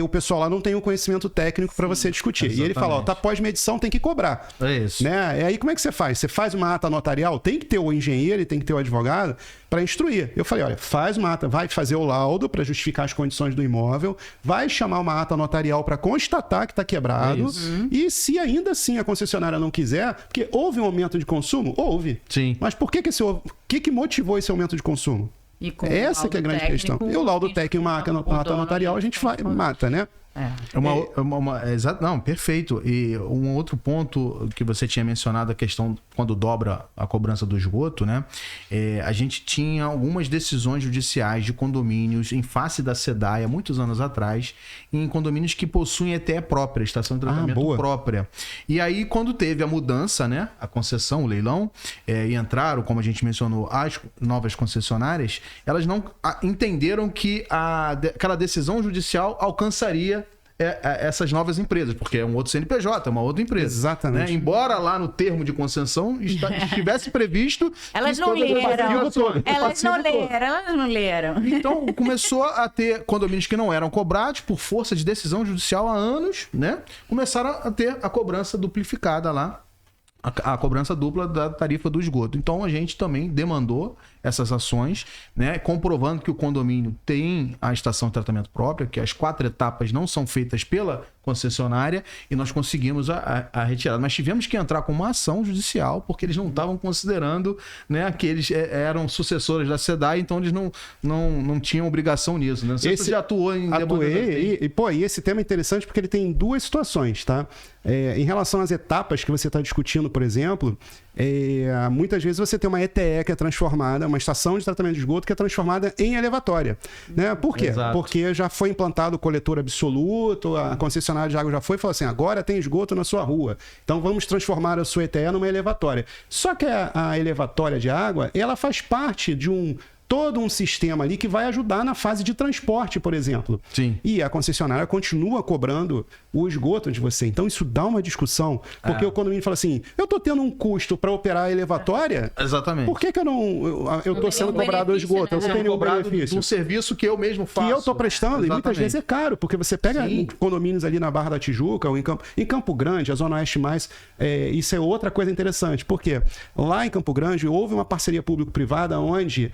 o pessoal lá não tem o conhecimento técnico para você discutir. Exatamente. E ele fala, tá pós-medição, tem que cobrar. É isso. Né? E aí como é que você faz? Você faz uma ata notarial, tem que ter o engenheiro e tem que ter o advogado para instruir. Eu falei, olha, faz uma ata, vai fazer o laudo para justificar as condições do imóvel, vai chamar uma ata notarial para constatar que está quebrado, e se ainda assim a concessionária não quiser, porque houve um aumento de consumo? Houve. Sim. Mas por que que motivou esse aumento de consumo? Essa que é a grande questão. E o laudo técnico, uma ata notarial, a gente mata, né? Não, perfeito. E um outro ponto que você tinha mencionado, a questão quando dobra a cobrança do esgoto, né? A gente tinha algumas decisões judiciais de condomínios em face da SEDAI há muitos anos atrás, em condomínios que possuem ETE própria, estação de tratamento própria. E aí, quando teve a mudança, né? A concessão, o leilão, e entraram, como a gente mencionou, as novas concessionárias, elas não entenderam que aquela decisão judicial alcançaria essas novas empresas, porque é um outro CNPJ, é uma outra empresa. Exatamente. Né? Embora lá no termo de concessão estivesse previsto... Elas não leram. Então, começou a ter condomínios que não eram cobrados por força de decisão judicial há anos, né? Começaram a ter a cobrança duplificada lá, a cobrança dupla da tarifa do esgoto. Então, a gente também demandou essas ações, né, comprovando que o condomínio tem a estação de tratamento própria, que as 4 etapas não são feitas pela concessionária, e nós conseguimos a retirada. Mas tivemos que entrar com uma ação judicial, porque eles não estavam considerando, né, que eles eram sucessores da SEDAI, então eles não tinham obrigação nisso. Né? Você já atuou em... Atuei, e esse tema é interessante porque ele tem 2 situações, tá? Em relação às etapas que você está discutindo, por exemplo, muitas vezes você tem uma ETE que é transformada, uma estação de tratamento de esgoto que é transformada em elevatória. Né? Por quê? Exato. Porque já foi implantado o coletor absoluto, a concessionária de água já foi e falou assim, agora tem esgoto na sua rua, então vamos transformar a sua ETE numa elevatória. Só que a elevatória de água, ela faz parte de um todo um sistema ali que vai ajudar na fase de transporte, por exemplo. Sim. E a concessionária continua cobrando o esgoto de você. Então isso dá uma discussão, porque o condomínio fala assim, eu estou tendo um custo para operar a elevatória, Exatamente. por que eu estou sendo cobrado o esgoto? Eu não tenho nenhum cobrado benefício. um serviço que eu mesmo faço. Que eu estou prestando, e muitas vezes é caro, porque você pega Sim. condomínios ali na Barra da Tijuca, ou em Campo Grande, a Zona Oeste mais, isso é outra coisa interessante, porque lá em Campo Grande houve uma parceria público-privada onde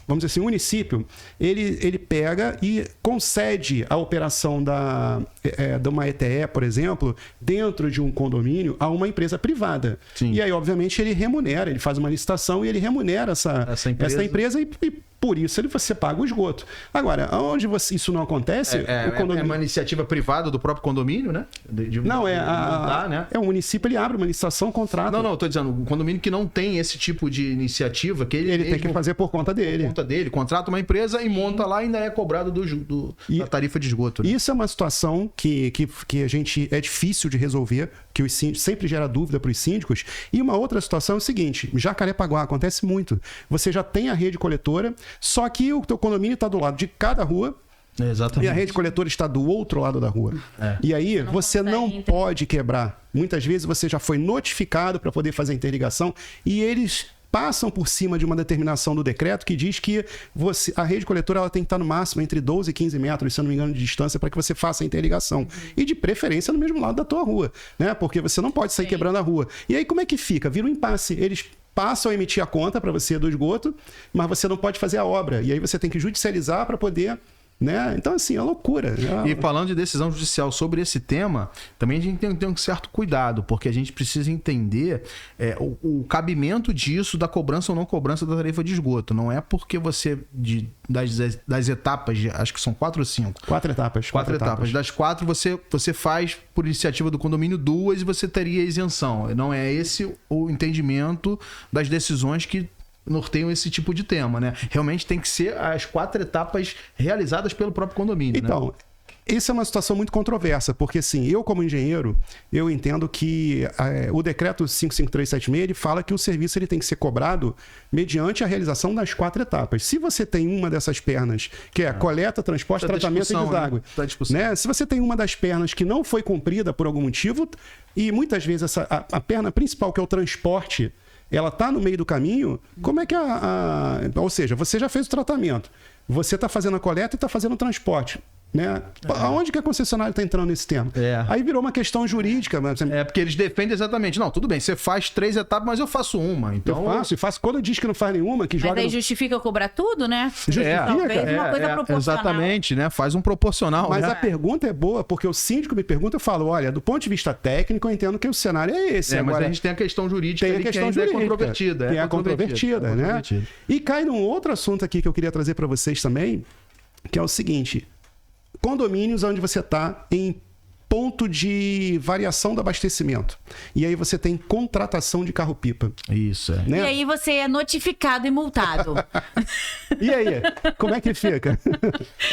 vamos dizer assim, o município, ele pega e concede a operação de uma ETE, por exemplo, dentro de um condomínio a uma empresa privada. Sim. E aí, obviamente, ele remunera, ele faz uma licitação e ele remunera essa empresa e por isso você paga o esgoto. Agora, onde isso não acontece... o condomínio... É uma iniciativa privada do próprio condomínio, né? O município, ele abre uma licitação, contrata. Não, eu tô dizendo, um condomínio que não tem esse tipo de iniciativa, que ele tem que fazer por conta dele. Contrata uma empresa e monta lá e ainda é cobrado da tarifa de esgoto. Né? Isso é uma situação que a gente é difícil de resolver, que os síndicos sempre gera dúvida para os síndicos. E uma outra situação é o seguinte, Jacarepaguá acontece muito. Você já tem a rede coletora, só que o teu condomínio está do lado de cada rua. Exatamente. E a rede coletora está do outro lado da rua. E aí você não pode quebrar. Muitas vezes você já foi notificado para poder fazer a interligação e eles passam por cima de uma determinação do decreto que diz que a rede coletora ela tem que estar no máximo entre 12 e 15 metros, se eu não me engano, de distância para que você faça a interligação. E de preferência no mesmo lado da tua rua, né? Porque você não pode sair quebrando a rua. E aí como é que fica? Vira um impasse. Eles passam a emitir a conta para você do esgoto, mas você não pode fazer a obra. E aí você tem que judicializar para poder... Né? Então, assim, é loucura. E falando de decisão judicial sobre esse tema, também a gente tem que ter um certo cuidado, porque a gente precisa entender o cabimento disso, da cobrança ou não cobrança da tarifa de esgoto. Não é porque você, das etapas, acho que são 4 ou 5? 4 etapas. 4 etapas. Das 4, você faz, por iniciativa do condomínio, 2 e você teria isenção. Não é esse o entendimento das decisões que norteiam esse tipo de tema, né? Realmente tem que ser as 4 etapas realizadas pelo próprio condomínio, então, né? Essa é uma situação muito controversa, porque assim, eu como engenheiro, eu entendo que o decreto 55376, ele fala que o serviço ele tem que ser cobrado mediante a realização das 4 etapas. Se você tem uma dessas pernas, que é a coleta, transporte, tratamento e deságue, né? Se você tem uma das pernas que não foi cumprida por algum motivo, e muitas vezes a perna principal, que é o transporte, ela está no meio do caminho, como é que ou seja, você já fez o tratamento, você está fazendo a coleta e está fazendo o transporte. Né? Aonde que a concessionária está entrando nesse tema? Aí virou uma questão jurídica. Mas... porque eles defendem exatamente. Não, tudo bem, você faz 3 etapas, mas eu faço uma. Então... Eu faço. Quando diz que não faz nenhuma, que joga... Mas aí justifica cobrar tudo, né? Talvez uma coisa proporcional. Exatamente, né? Faz um proporcional. Mas né? a pergunta é boa, porque o síndico me pergunta, eu falo, olha, do ponto de vista técnico, eu entendo que o cenário é esse. Mas a gente tem a questão jurídica tem a questão jurídica, é controvertida. Que é controvertida, né? E cai num outro assunto aqui que eu queria trazer para vocês também, que é o seguinte... Condomínios onde você está em ponto de variação do abastecimento. E aí você tem contratação de carro-pipa. Isso, né? E aí você é notificado e multado. E aí? Como é que fica?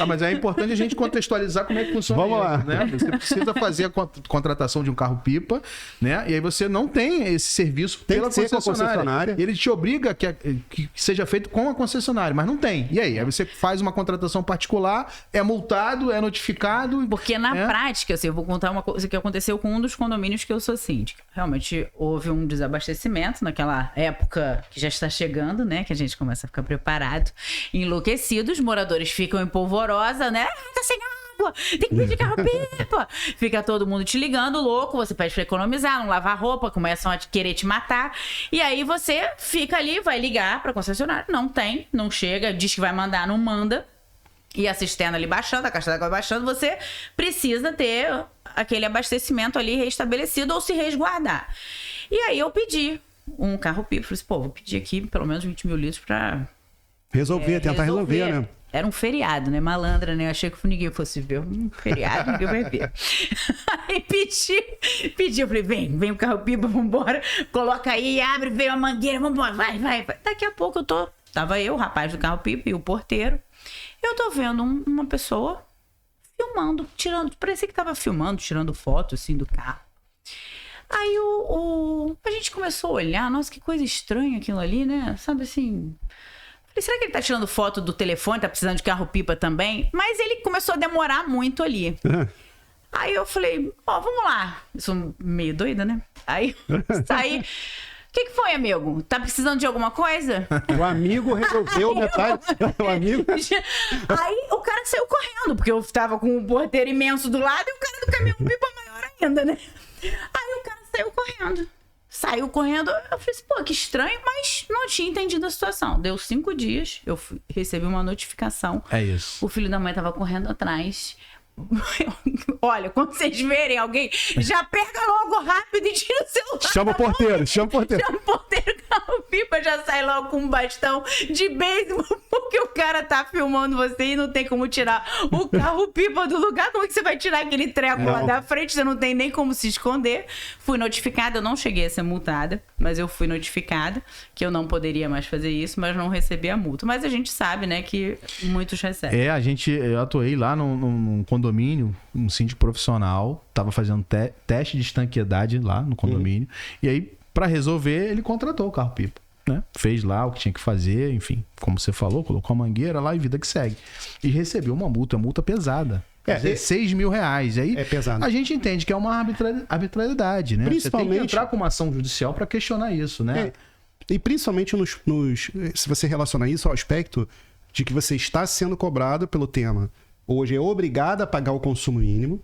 Mas é importante a gente contextualizar como é que funciona. Vamos lá. Né? Você precisa fazer a contratação de um carro-pipa, né? E aí você não tem esse serviço pela concessionária. Ele te obriga que seja feito com a concessionária, mas não tem. E aí? Aí você faz uma contratação particular, é multado, é notificado. Porque na prática, assim, eu vou contar uma coisa que aconteceu com um dos condomínios que eu sou síndica. Realmente houve um desabastecimento naquela época que já está chegando, né? Que a gente começa a ficar preparado, enlouquecido. Os moradores ficam em polvorosa, né? Tá sem água, tem que pedir carro-pipa. Fica todo mundo te ligando, louco. Você pede pra economizar, não lavar roupa, começam a querer te matar. E aí você fica ali, vai ligar pra concessionária. Não tem, não chega, diz que vai mandar, não manda. E a cisterna ali baixando, a caixa d'água baixando, você precisa ter aquele abastecimento ali restabelecido ou se resguardar. E aí eu pedi um carro-pipa. Falei assim, vou pedir aqui pelo menos 20 mil litros pra... tentar resolver, né? Era um feriado, né? Malandra, né? Eu achei que ninguém fosse ver um feriado, ninguém vai ver. Aí pedi, eu falei, vem o carro-pipa, vambora. Coloca aí, abre, veio a mangueira, vambora, vai. Daqui a pouco tava eu, o rapaz do carro-pipa e o porteiro. Eu tô vendo uma pessoa filmando, parecia que tava filmando, tirando foto, assim, do carro. Aí a gente começou a olhar, nossa, que coisa estranha aquilo ali, né? Sabe assim... Falei, será que ele tá tirando foto do telefone, tá precisando de carro-pipa também? Mas ele começou a demorar muito ali. Aí eu falei, vamos lá. Eu sou meio doida, né? Aí saí... O que foi, amigo? Tá precisando de alguma coisa? O amigo resolveu metade. O amigo... Aí o cara saiu correndo, porque eu tava com um porteiro imenso do lado e o cara do caminhão-pipa maior ainda, né? Aí o cara saiu correndo. Eu falei assim, pô, que estranho, mas não tinha entendido a situação. Deu 5 dias, eu recebi uma notificação. É isso. O filho da mãe tava correndo atrás. Olha, quando vocês verem alguém, já pega logo rápido e tira o celular. Chama o porteiro. Chama o porteiro, carro-pipa, já sai logo com um bastão de beisebol, porque o cara tá filmando você e não tem como tirar o carro-pipa do lugar. Como é que você vai tirar aquele treco lá da frente? Você não tem nem como se esconder. Fui notificada, eu não cheguei a ser multada, mas eu fui notificada que eu não poderia mais fazer isso, mas não recebi a multa. Mas a gente sabe, né, que muitos recebem. Eu atuei lá num condomínio, um síndico profissional, tava fazendo teste de estanqueidade lá no condomínio, e aí, para resolver, ele contratou o carro-pipa, né? Fez lá o que tinha que fazer, enfim, como você falou, colocou a mangueira lá e vida que segue. E recebeu uma multa pesada. R$6 mil. Aí é pesado. A gente entende que é uma arbitrariedade, né? Principalmente... Você tem que entrar com uma ação judicial para questionar isso, né? E principalmente se você relaciona isso ao aspecto de que você está sendo cobrado pelo tema. Hoje é obrigado a pagar o consumo mínimo,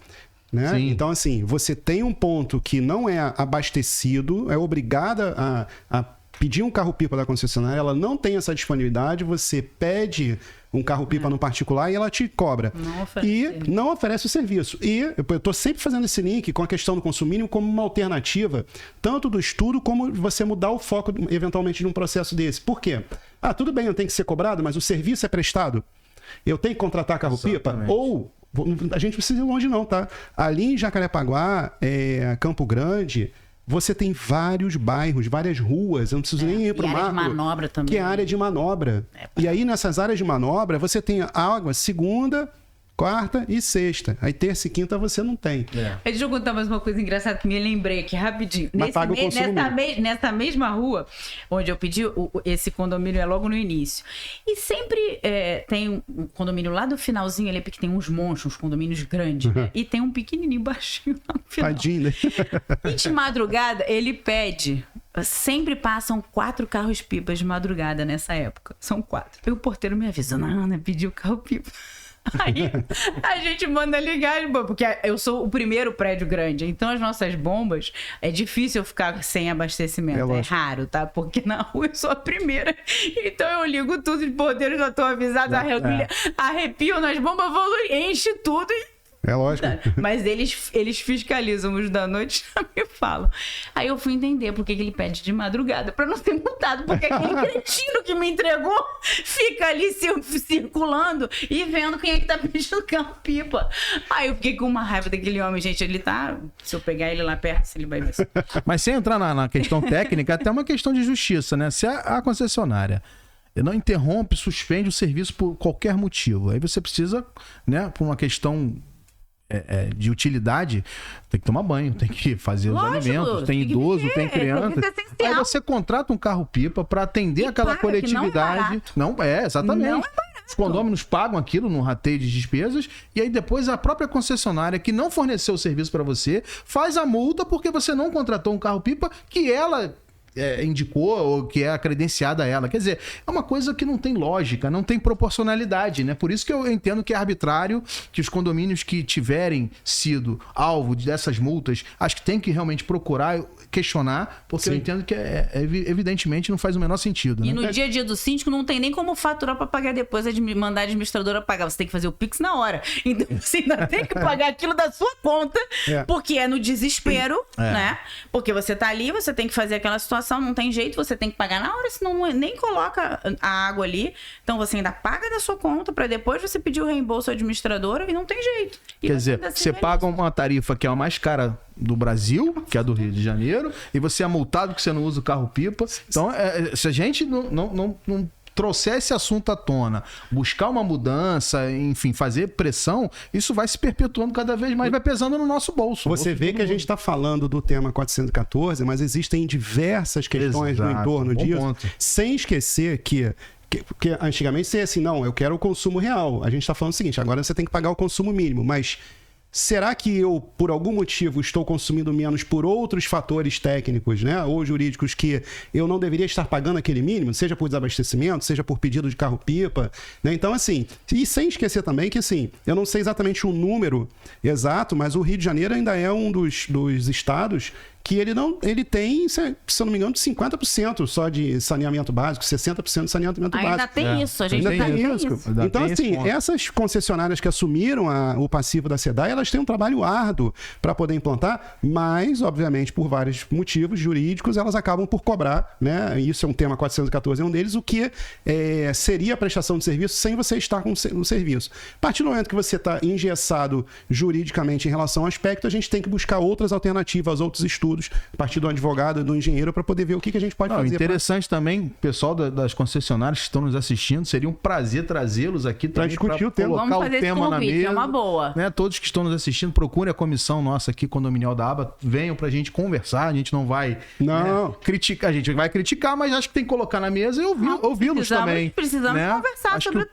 né? Sim. Então, assim, você tem um ponto que não é abastecido, é obrigada a pedir um carro-pipa da concessionária, ela não tem essa disponibilidade, você pede um carro-pipa no particular e ela te cobra. Não oferece o serviço. E eu estou sempre fazendo esse link com a questão do consumo mínimo como uma alternativa, tanto do estudo como você mudar o foco, eventualmente, de um processo desse. Por quê? Tudo bem, eu tenho que ser cobrado, mas o serviço é prestado. Eu tenho que contratar carro-pipa? Ou, a gente precisa ir longe não, tá? Ali em Jacarepaguá, Campo Grande, você tem vários bairros, várias ruas, eu não preciso nem ir para o macro. Área de manobra também. Que é área de manobra. E aí, nessas áreas de manobra, você tem água segunda, quarta e sexta. Aí terça e quinta você não tem. Deixa eu contar mais uma coisa engraçada que me lembrei aqui rapidinho. Nessa mesma rua onde eu pedi, esse condomínio é logo no início. E sempre tem um condomínio lá do finalzinho ali, porque tem uns monstros, uns condomínios grandes, né? E tem um pequenininho baixinho lá no final. Tadinho, né? E de madrugada, ele pede... Sempre passam 4 carros-pipas de madrugada nessa época. São 4. E o porteiro me avisa, Ana, pediu carro-pipa. Aí a gente manda ligar, porque eu sou o primeiro prédio grande, então as nossas bombas, é difícil eu ficar sem abastecimento, é raro, tá? Porque na rua eu sou a primeira, então eu ligo tudo, de porteiro já tô avisado, arrepio nas bombas, enche tudo e... É lógico. Mas eles fiscalizam os da noite e me falam. Aí eu fui entender por que ele pede de madrugada, pra não ser multado, porque aquele cretino que me entregou fica ali circulando e vendo quem é que tá pedindo carro-pipa. Aí eu fiquei com uma raiva daquele homem, gente. Ele tá... Se eu pegar ele lá perto, ele vai ver. Mas sem entrar na questão técnica, até uma questão de justiça, né? Se a concessionária não interrompe, suspende o serviço por qualquer motivo, aí você precisa, né, por uma questão... de utilidade, tem que tomar banho, tem que fazer os alimentos, tem idoso, tem criança. Aí você contrata um carro-pipa para atender aquela coletividade. Não é, exatamente. Não é barato. Os condôminos pagam aquilo num rateio de despesas e aí depois a própria concessionária que não forneceu o serviço para você faz a multa porque você não contratou um carro-pipa que ela indicou ou que é credenciada a ela. Quer dizer, é uma coisa que não tem lógica, não tem proporcionalidade, né? Por isso que eu entendo que é arbitrário, que os condomínios que tiverem sido alvo dessas multas, acho que tem que realmente procurar questionar, porque eu entendo que evidentemente não faz o menor sentido. Né? E no dia a dia do síndico não tem nem como faturar para pagar depois, mandar a administradora pagar. Você tem que fazer o Pix na hora. Então você ainda tem que pagar aquilo da sua conta, porque é no desespero, né? Porque você tá ali, você tem que fazer aquela situação, não tem jeito, você tem que pagar na hora, senão nem coloca a água ali. Então você ainda paga da sua conta para depois você pedir o reembolso à administradora e não tem jeito. Quer dizer, você paga uma tarifa que é a mais cara do Brasil, que é a do Rio de Janeiro, e você é multado que você não usa o carro-pipa. Então, se a gente não trouxer esse assunto à tona, buscar uma mudança, enfim, fazer pressão, isso vai se perpetuando cada vez mais, vai pesando no nosso bolso. Você vê que a gente está falando do tema 414, mas existem diversas questões no entorno disso, sem esquecer que antigamente seria assim, não, eu quero o consumo real. A gente está falando o seguinte, agora você tem que pagar o consumo mínimo, mas será que eu, por algum motivo, estou consumindo menos por outros fatores técnicos, né, ou jurídicos que eu não deveria estar pagando aquele mínimo, seja por desabastecimento, seja por pedido de carro-pipa, né? Então, assim, e sem esquecer também que, assim, eu não sei exatamente o número exato, mas o Rio de Janeiro ainda é um dos estados que ele tem, se eu não me engano, de 50% só de saneamento básico, 60% de saneamento básico. Ainda tem isso, a gente ainda tem isso. Então, assim, essas concessionárias que assumiram o passivo da SEDAI, elas têm um trabalho árduo para poder implantar, mas, obviamente, por vários motivos jurídicos, elas acabam por cobrar, né? Isso é um tema 414, é um deles, o que seria a prestação de serviço sem você estar com o serviço. A partir do momento que você está engessado juridicamente em relação ao aspecto, a gente tem que buscar outras alternativas, outros estudos, a partir do advogado e do engenheiro, para poder ver o que a gente pode fazer. Interessante também, pessoal das concessionárias que estão nos assistindo, seria um prazer trazê-los aqui para discutir o tema. Colocar o tema na mesa. É uma boa. Né? Todos que estão nos assistindo, procurem a comissão nossa aqui, Condominial da Aba, venham pra gente conversar, a gente não vai criticar, a gente vai criticar, mas acho que tem que colocar na mesa e ouvi-los também. Precisamos conversar acho sobre que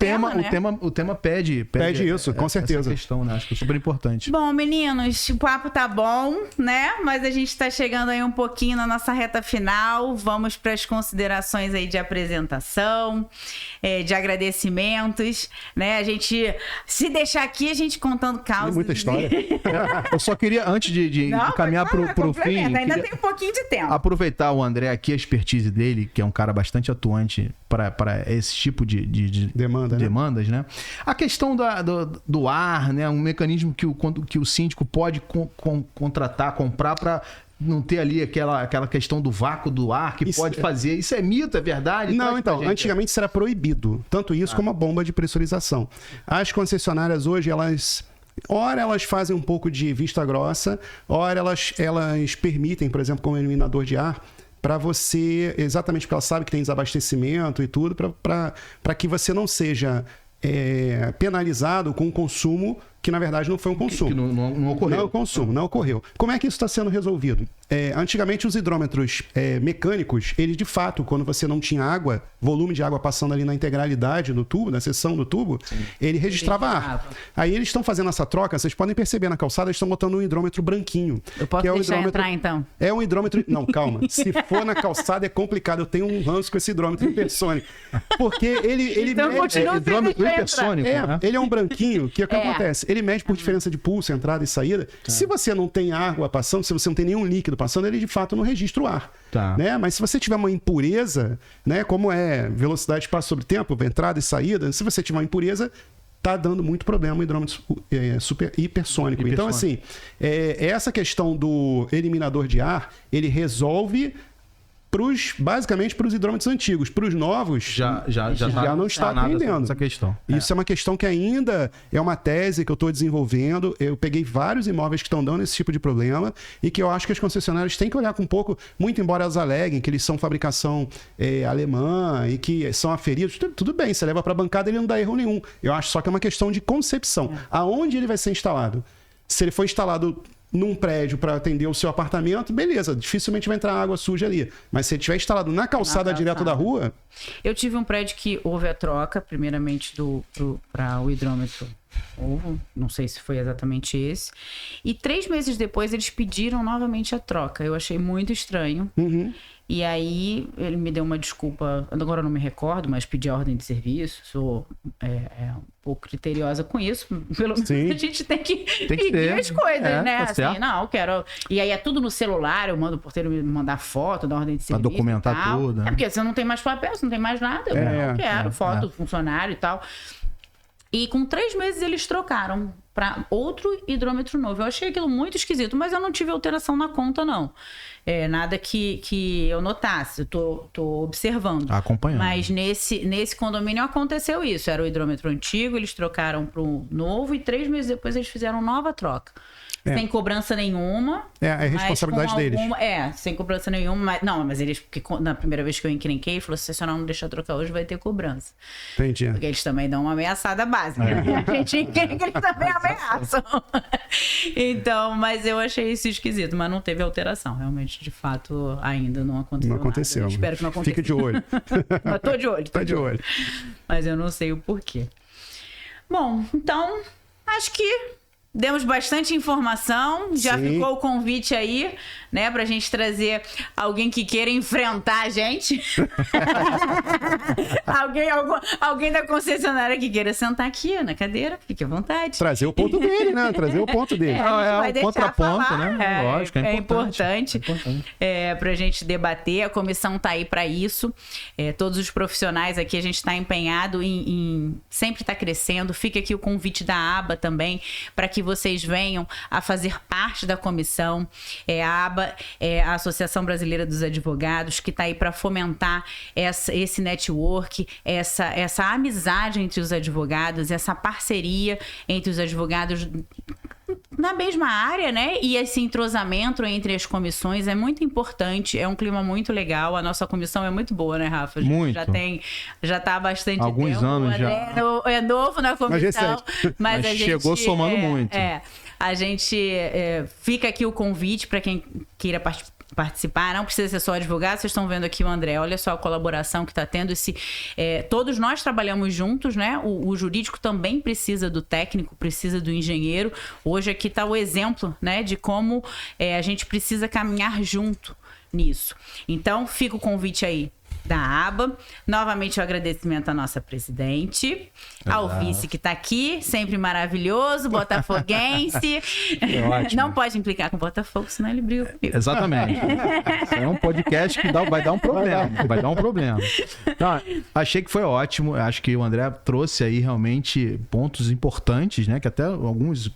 o tema pede isso, com certeza. Essa questão, né? Acho que é super importante. Bom, meninos, o papo tá bom, né? Mas a gente tá chegando aí um pouquinho na nossa reta final. Vamos para as considerações aí de apresentação, de agradecimentos, né? A gente, se deixar aqui, a gente contando causas. Muita história. Eu só queria, antes de caminhar pro fim... Ainda tem um pouquinho de tempo. Aproveitar o André aqui, a expertise dele, que é um cara bastante atuante para esse tipo de demandas, né? A questão do ar, né? Um mecanismo que o síndico pode contratar, comprar para não ter ali aquela questão do vácuo do ar que pode fazer. Isso é mito, é verdade? Não, então, antigamente isso era proibido. Tanto isso como a bomba de pressurização. As concessionárias hoje, ora elas fazem um pouco de vista grossa, ora elas permitem, por exemplo, com o eliminador de ar, para você, exatamente porque ela sabe que tem desabastecimento e tudo, para que você não seja penalizado com um consumo que na verdade não foi um consumo. Que não ocorreu. Não é um consumo, não ocorreu. Como é que isso está sendo resolvido? Antigamente os hidrômetros mecânicos, eles de fato, quando você não tinha água, volume de água passando ali na integralidade do tubo, na seção do tubo, ele registrava ar. Aí eles estão fazendo essa troca, vocês podem perceber na calçada, eles estão botando um hidrômetro branquinho. Eu posso deixar entrar então? É um hidrômetro... Não, calma. Se for na calçada é complicado. Eu tenho um ranço com esse hidrômetro hipersônico. Porque ele então, mede... hidrômetro hipersônico, né? Ele é um branquinho, que acontece? Ele mede por diferença de pulso, entrada e saída. Se você não tem água passando, se você não tem nenhum líquido passando, ele de fato não registra o ar. Né? Mas se você tiver uma impureza, né, como é velocidade, espaço sobre tempo, entrada e saída, se você tiver uma impureza, tá dando muito problema o hidrômetro hipersônico. Então, assim, essa questão do eliminador de ar, ele resolve basicamente para os hidrômetros antigos. Para os novos, já não está atendendo. Essa questão. Isso é uma questão que ainda é uma tese que eu estou desenvolvendo. Eu peguei vários imóveis que estão dando esse tipo de problema e que eu acho que as concessionárias têm que olhar com um pouco, muito embora elas aleguem que eles são fabricação alemã e que são aferidos. Tudo bem, você leva para a bancada, ele não dá erro nenhum. Eu acho só que é uma questão de concepção. Aonde ele vai ser instalado? Se ele for instalado num prédio para atender o seu apartamento, beleza, dificilmente vai entrar água suja ali. Mas se ele estiver instalado na calçada direto da rua... Eu tive um prédio que houve a troca, primeiramente para o hidrômetro novo, não sei se foi exatamente esse, e 3 meses depois eles pediram novamente a troca. Eu achei muito estranho. E aí ele me deu uma desculpa, agora eu não me recordo, mas pedi a ordem de serviço, sou um pouco criteriosa com isso, pelo menos a gente tem que pedir as coisas, né? Tá assim, não, eu quero... E aí é tudo no celular, eu mando o porteiro me mandar foto da ordem de serviço. Pra documentar tudo. Porque você não tem mais papel, você não tem mais nada, eu quero foto do funcionário e tal. E com 3 meses eles trocaram para outro hidrômetro novo. Eu achei aquilo muito esquisito, mas eu não tive alteração na conta, não. Nada que eu notasse, eu tô observando. Acompanhando. Mas nesse condomínio aconteceu isso. Era o hidrômetro antigo, eles trocaram para o novo e 3 meses depois eles fizeram nova troca. sem cobrança nenhuma. É responsabilidade deles. Sem cobrança nenhuma. Mas eles, porque na primeira vez que eu encrenquei, falou: se a senhora não deixar trocar hoje, vai ter cobrança. Entendi. Porque eles também dão uma ameaçada básica. A gente encrenca, eles também ameaçam. Então, mas eu achei isso esquisito, mas não teve alteração. Realmente, de fato, ainda não aconteceu. Não aconteceu. Espero que não aconteça. Fique de olho. Mas tô de olho. Tá de olho. Mas eu não sei o porquê. Bom, então, acho que demos bastante informação. Já ficou o convite aí, né? Pra gente trazer alguém que queira enfrentar a gente. alguém da concessionária que queira sentar aqui na cadeira. Fique à vontade. Trazer o ponto dele, né? Trazer o ponto dele. O contraponto, falar, né? Lógico, é importante. Pra gente debater. A comissão tá aí pra isso. Todos os profissionais aqui, a gente tá empenhado em sempre tá crescendo. Fica aqui o convite da ABA também, para que vocês venham a fazer parte da comissão. A ABA é a Associação Brasileira dos Advogados, que está aí para fomentar esse network, essa amizade entre os advogados, essa parceria entre os advogados na mesma área, né? E esse entrosamento entre as comissões é muito importante, é um clima muito legal. A nossa comissão é muito boa, né, Rafa? Muito. Já tá há bastante alguns tempo. anos já. É novo na comissão, mas a gente chegou somando muito. A gente fica aqui o convite para quem queira participar, não precisa ser só advogado. Vocês estão vendo aqui o André, olha só a colaboração que está tendo. Todos nós trabalhamos juntos, né? O jurídico também precisa do técnico, precisa do engenheiro. Hoje aqui está o exemplo, né, de como a gente precisa caminhar junto nisso. Então, fica o convite aí da ABA. Novamente o agradecimento à nossa presidente, ao vice que está aqui, sempre maravilhoso, botafoguense. Não pode implicar com o Botafogo, senão ele briga comigo. Exatamente. Isso é um podcast que vai dar um problema. Vai dar um problema. Então, achei que foi ótimo. Acho que o André trouxe aí realmente pontos importantes, né? Que até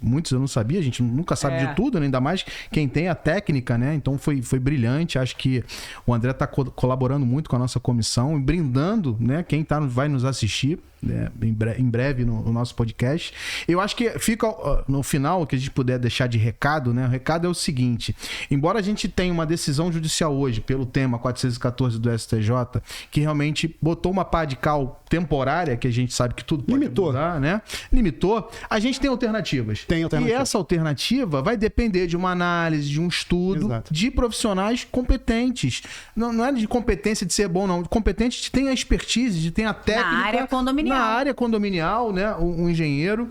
muitos eu não sabia. A gente nunca sabe de tudo, né? Ainda mais quem tem a técnica, né? Então foi brilhante. Acho que o André está colaborando muito com a nossa comissão e brindando, né, quem vai nos assistir, né, em breve no nosso podcast. Eu acho que fica no final, o que a gente puder deixar de recado, né? O recado é o seguinte: embora a gente tenha uma decisão judicial hoje pelo tema 414 do STJ, que realmente botou uma pá de cal temporária, que a gente sabe que tudo pode mudar, né? Limitou. A gente tem alternativas. E essa alternativa vai depender de uma análise, de um estudo, de profissionais competentes. Não é de competência de ser bom, não. Competente de ter a expertise, de ter a técnica. Na área condominial, né? Um engenheiro.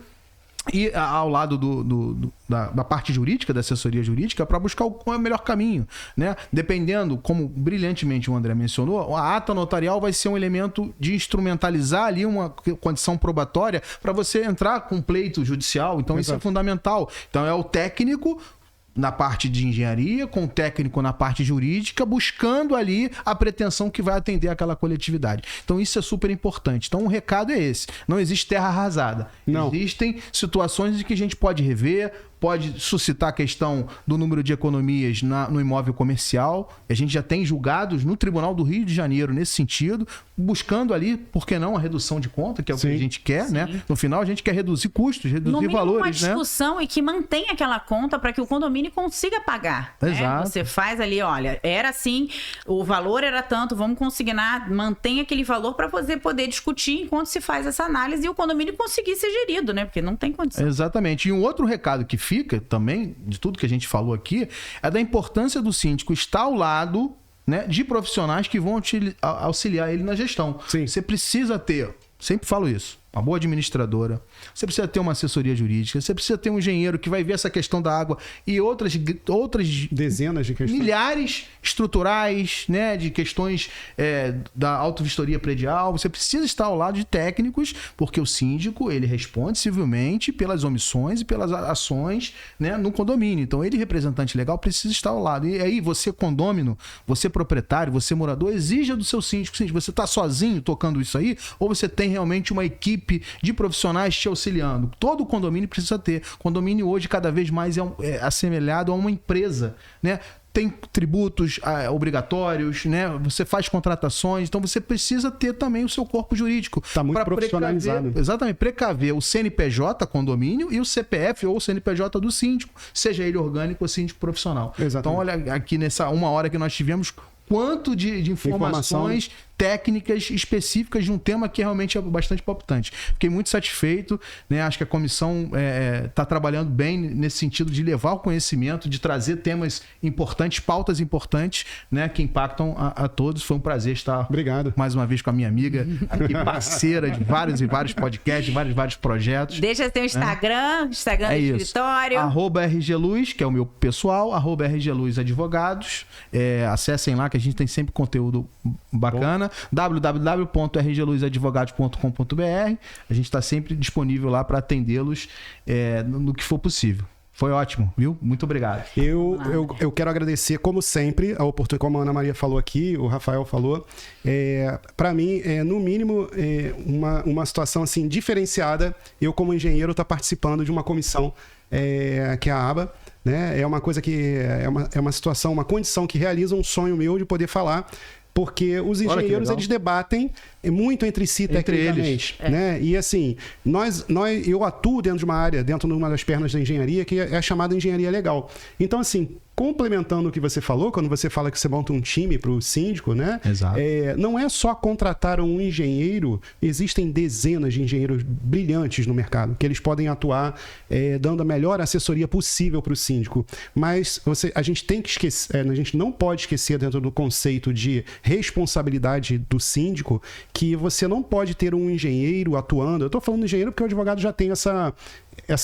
E ao lado da parte jurídica, da assessoria jurídica, para buscar qual é o melhor caminho, né? Dependendo, como brilhantemente o André mencionou, a ata notarial vai ser um elemento de instrumentalizar ali uma condição probatória para você entrar com pleito judicial. Então, isso é fundamental. Então, é o técnico na parte de engenharia, com o técnico na parte jurídica, buscando ali a pretensão que vai atender aquela coletividade. Então, isso é super importante. Então, o recado é esse. Não existe terra arrasada. Não. Existem situações em que a gente pode rever, pode suscitar a questão do número de economias no imóvel comercial. A gente já tem julgados no Tribunal do Rio de Janeiro nesse sentido, buscando ali, por que não, a redução de conta, que é o que a gente quer, né? No final, a gente quer reduzir custos, reduzir valores, uma discussão, né? E que mantenha aquela conta para que o condomínio consiga pagar. Exato. Né? Você faz ali, olha, era assim, o valor era tanto, vamos consignar, mantém aquele valor para você poder discutir enquanto se faz essa análise e o condomínio conseguir ser gerido, né? Porque não tem condição. Exatamente. E um outro recado que fica também, de tudo que a gente falou aqui, é da importância do síndico estar ao lado, né, de profissionais que vão auxiliar ele na gestão. Sim. Você precisa ter, sempre falo isso, uma boa administradora, você precisa ter uma assessoria jurídica, você precisa ter um engenheiro que vai ver essa questão da água e outras dezenas de questões. Milhares estruturais, né, de questões da autovistoria predial. Você precisa estar ao lado de técnicos, porque o síndico, ele responde civilmente pelas omissões e pelas ações, né, no condomínio. Então, ele, representante legal, precisa estar ao lado. E aí, você condômino, você proprietário, você morador, exija do seu síndico. Você está sozinho tocando isso aí? Ou você tem realmente uma equipe de profissionais te auxiliando? Todo condomínio precisa ter. Condomínio hoje cada vez mais é assemelhado a uma empresa, né? tem tributos obrigatórios, né? Você faz contratações, então você precisa ter também o seu corpo jurídico. Está muito profissionalizado. Exatamente, precaver o CNPJ condomínio e o CPF ou o CNPJ do síndico, seja ele orgânico ou síndico profissional. Exatamente. Então, olha aqui nessa 1 hora que nós tivemos, quanto de informações técnicas específicas de um tema que realmente é bastante palpitante. Fiquei muito satisfeito, né? Acho que a comissão está trabalhando bem nesse sentido de levar o conhecimento, de trazer temas importantes, pautas importantes, né? Que impactam a todos. Foi um prazer estar mais uma vez com a minha amiga, aqui parceira de vários e vários podcasts, de vários projetos. Deixa seu Instagram, Instagram do escritório. @RGLuz, que é o meu pessoal, @RGLuz Advogados. Acessem lá que a gente tem sempre conteúdo bacana. www.rgluzadvogados.com.br. A gente está sempre disponível lá para atendê-los no que for possível. Foi ótimo, viu? Muito obrigado. Eu quero agradecer, como sempre, a oportunidade, como a Ana Maria falou aqui, o Rafael falou. Para mim, no mínimo, uma situação assim diferenciada. Eu, como engenheiro, estou participando de uma comissão que é a ABA. Né? É uma coisa que é uma situação, uma condição que realiza um sonho meu de poder falar. Porque os engenheiros, eles debatem muito entre si tecnicamente, né? E assim, eu atuo dentro de uma área, dentro de uma das pernas da engenharia, que é a chamada engenharia legal. Então, assim, complementando o que você falou, quando você fala que você monta um time para o síndico, né? Exato. Não é só contratar um engenheiro, existem dezenas de engenheiros brilhantes no mercado, que eles podem atuar dando a melhor assessoria possível para o síndico. Mas a gente tem que esquecer, a gente não pode esquecer dentro do conceito de responsabilidade do síndico, que você não pode ter um engenheiro atuando. Eu estou falando de engenheiro porque o advogado já tem essa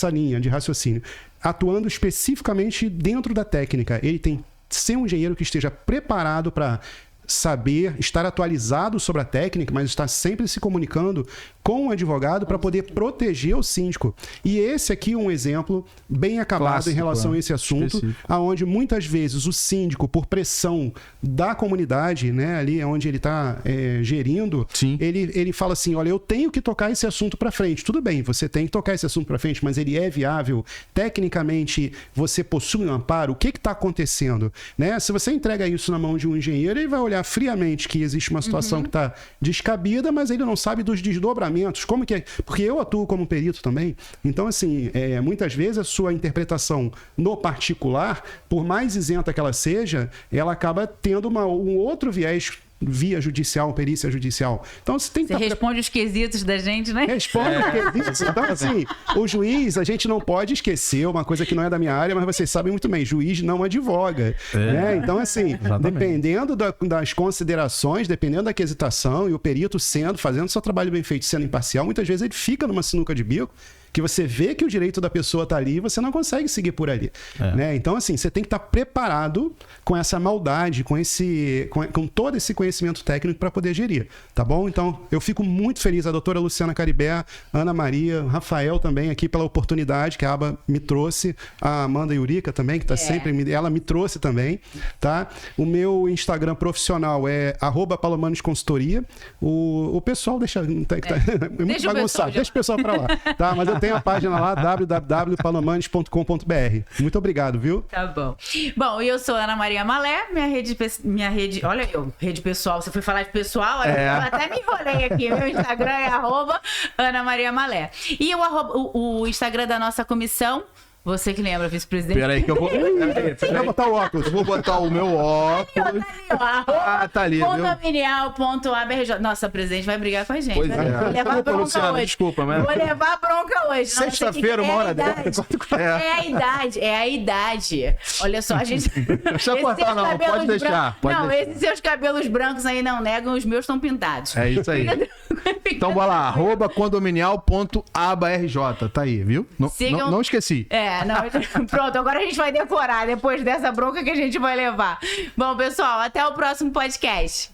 linha de raciocínio. Atuando especificamente dentro da técnica. Ele tem que ser um engenheiro que esteja preparado para saber, estar atualizado sobre a técnica, mas estar sempre se comunicando com o advogado para poder proteger o síndico. E esse aqui é um exemplo bem acabado clássico, em relação a esse assunto, aonde muitas vezes o síndico, por pressão da comunidade, né, ali onde ele está gerindo, ele fala assim, olha, eu tenho que tocar esse assunto para frente. Tudo bem, você tem que tocar esse assunto para frente, mas ele é viável? Tecnicamente, você possui um amparo? O que está acontecendo? Né? Se você entrega isso na mão de um engenheiro, ele vai olhar friamente que existe uma situação que está descabida, mas ele não sabe dos desdobramentos. Como que é? Porque eu atuo como perito também. Então, assim, muitas vezes a sua interpretação no particular, por mais isenta que ela seja, ela acaba tendo um outro viés via judicial, perícia judicial. Então você tem que responde os quesitos da gente, né? Responde os quesitos. Então, assim, o juiz, a gente não pode esquecer uma coisa que não é da minha área, mas vocês sabem muito bem, juiz não advoga. Né? Então, assim, dependendo das considerações, dependendo da quesitação, e o perito fazendo seu trabalho bem feito, sendo imparcial, muitas vezes ele fica numa sinuca de bico, que você vê que o direito da pessoa está ali e você não consegue seguir por ali. Né? Então, assim, você tem que estar preparado com essa maldade, com todo esse conhecimento técnico para poder gerir, tá bom? Então, eu fico muito feliz, a doutora Luciana Caribé, Ana Maria, Rafael também aqui pela oportunidade que a ABA me trouxe, a Amanda Eurica também, que está sempre, ela me trouxe também, tá? O meu Instagram profissional é @palomanesconsultoria. O pessoal deixa muito bagunçado, deixa o pessoal para lá, tá? Mas eu tenho a página lá, www.palomanes.com.br. Muito obrigado, viu? Tá bom. Bom, eu sou Ana Maria Malé, minha rede, olha eu, rede pessoal, você foi falar de pessoal, eu até me enrolei aqui, meu Instagram é @Ana Maria Malé. E o Instagram da nossa comissão, você que lembra, vice-presidente? Peraí que eu vou... Você vai botar o óculos. Eu vou botar o meu óculos. Tá ali, condominial.abrj. Nossa, presidente vai brigar com a gente. Pois é. Vou levar bronca Luciano, hoje. Desculpa, mas... Vou levar bronca hoje. Sexta-feira, uma hora dessa. É a idade. Olha só, a gente... Não precisa cortar, não. Pode deixar. Esses seus cabelos brancos aí não negam, os meus estão pintados. É isso aí. Então, bora lá. @condominial.abrj. Tá aí, viu? Não esqueci. Pronto, agora a gente vai decorar depois dessa bronca que a gente vai levar. Bom, pessoal, até o próximo podcast.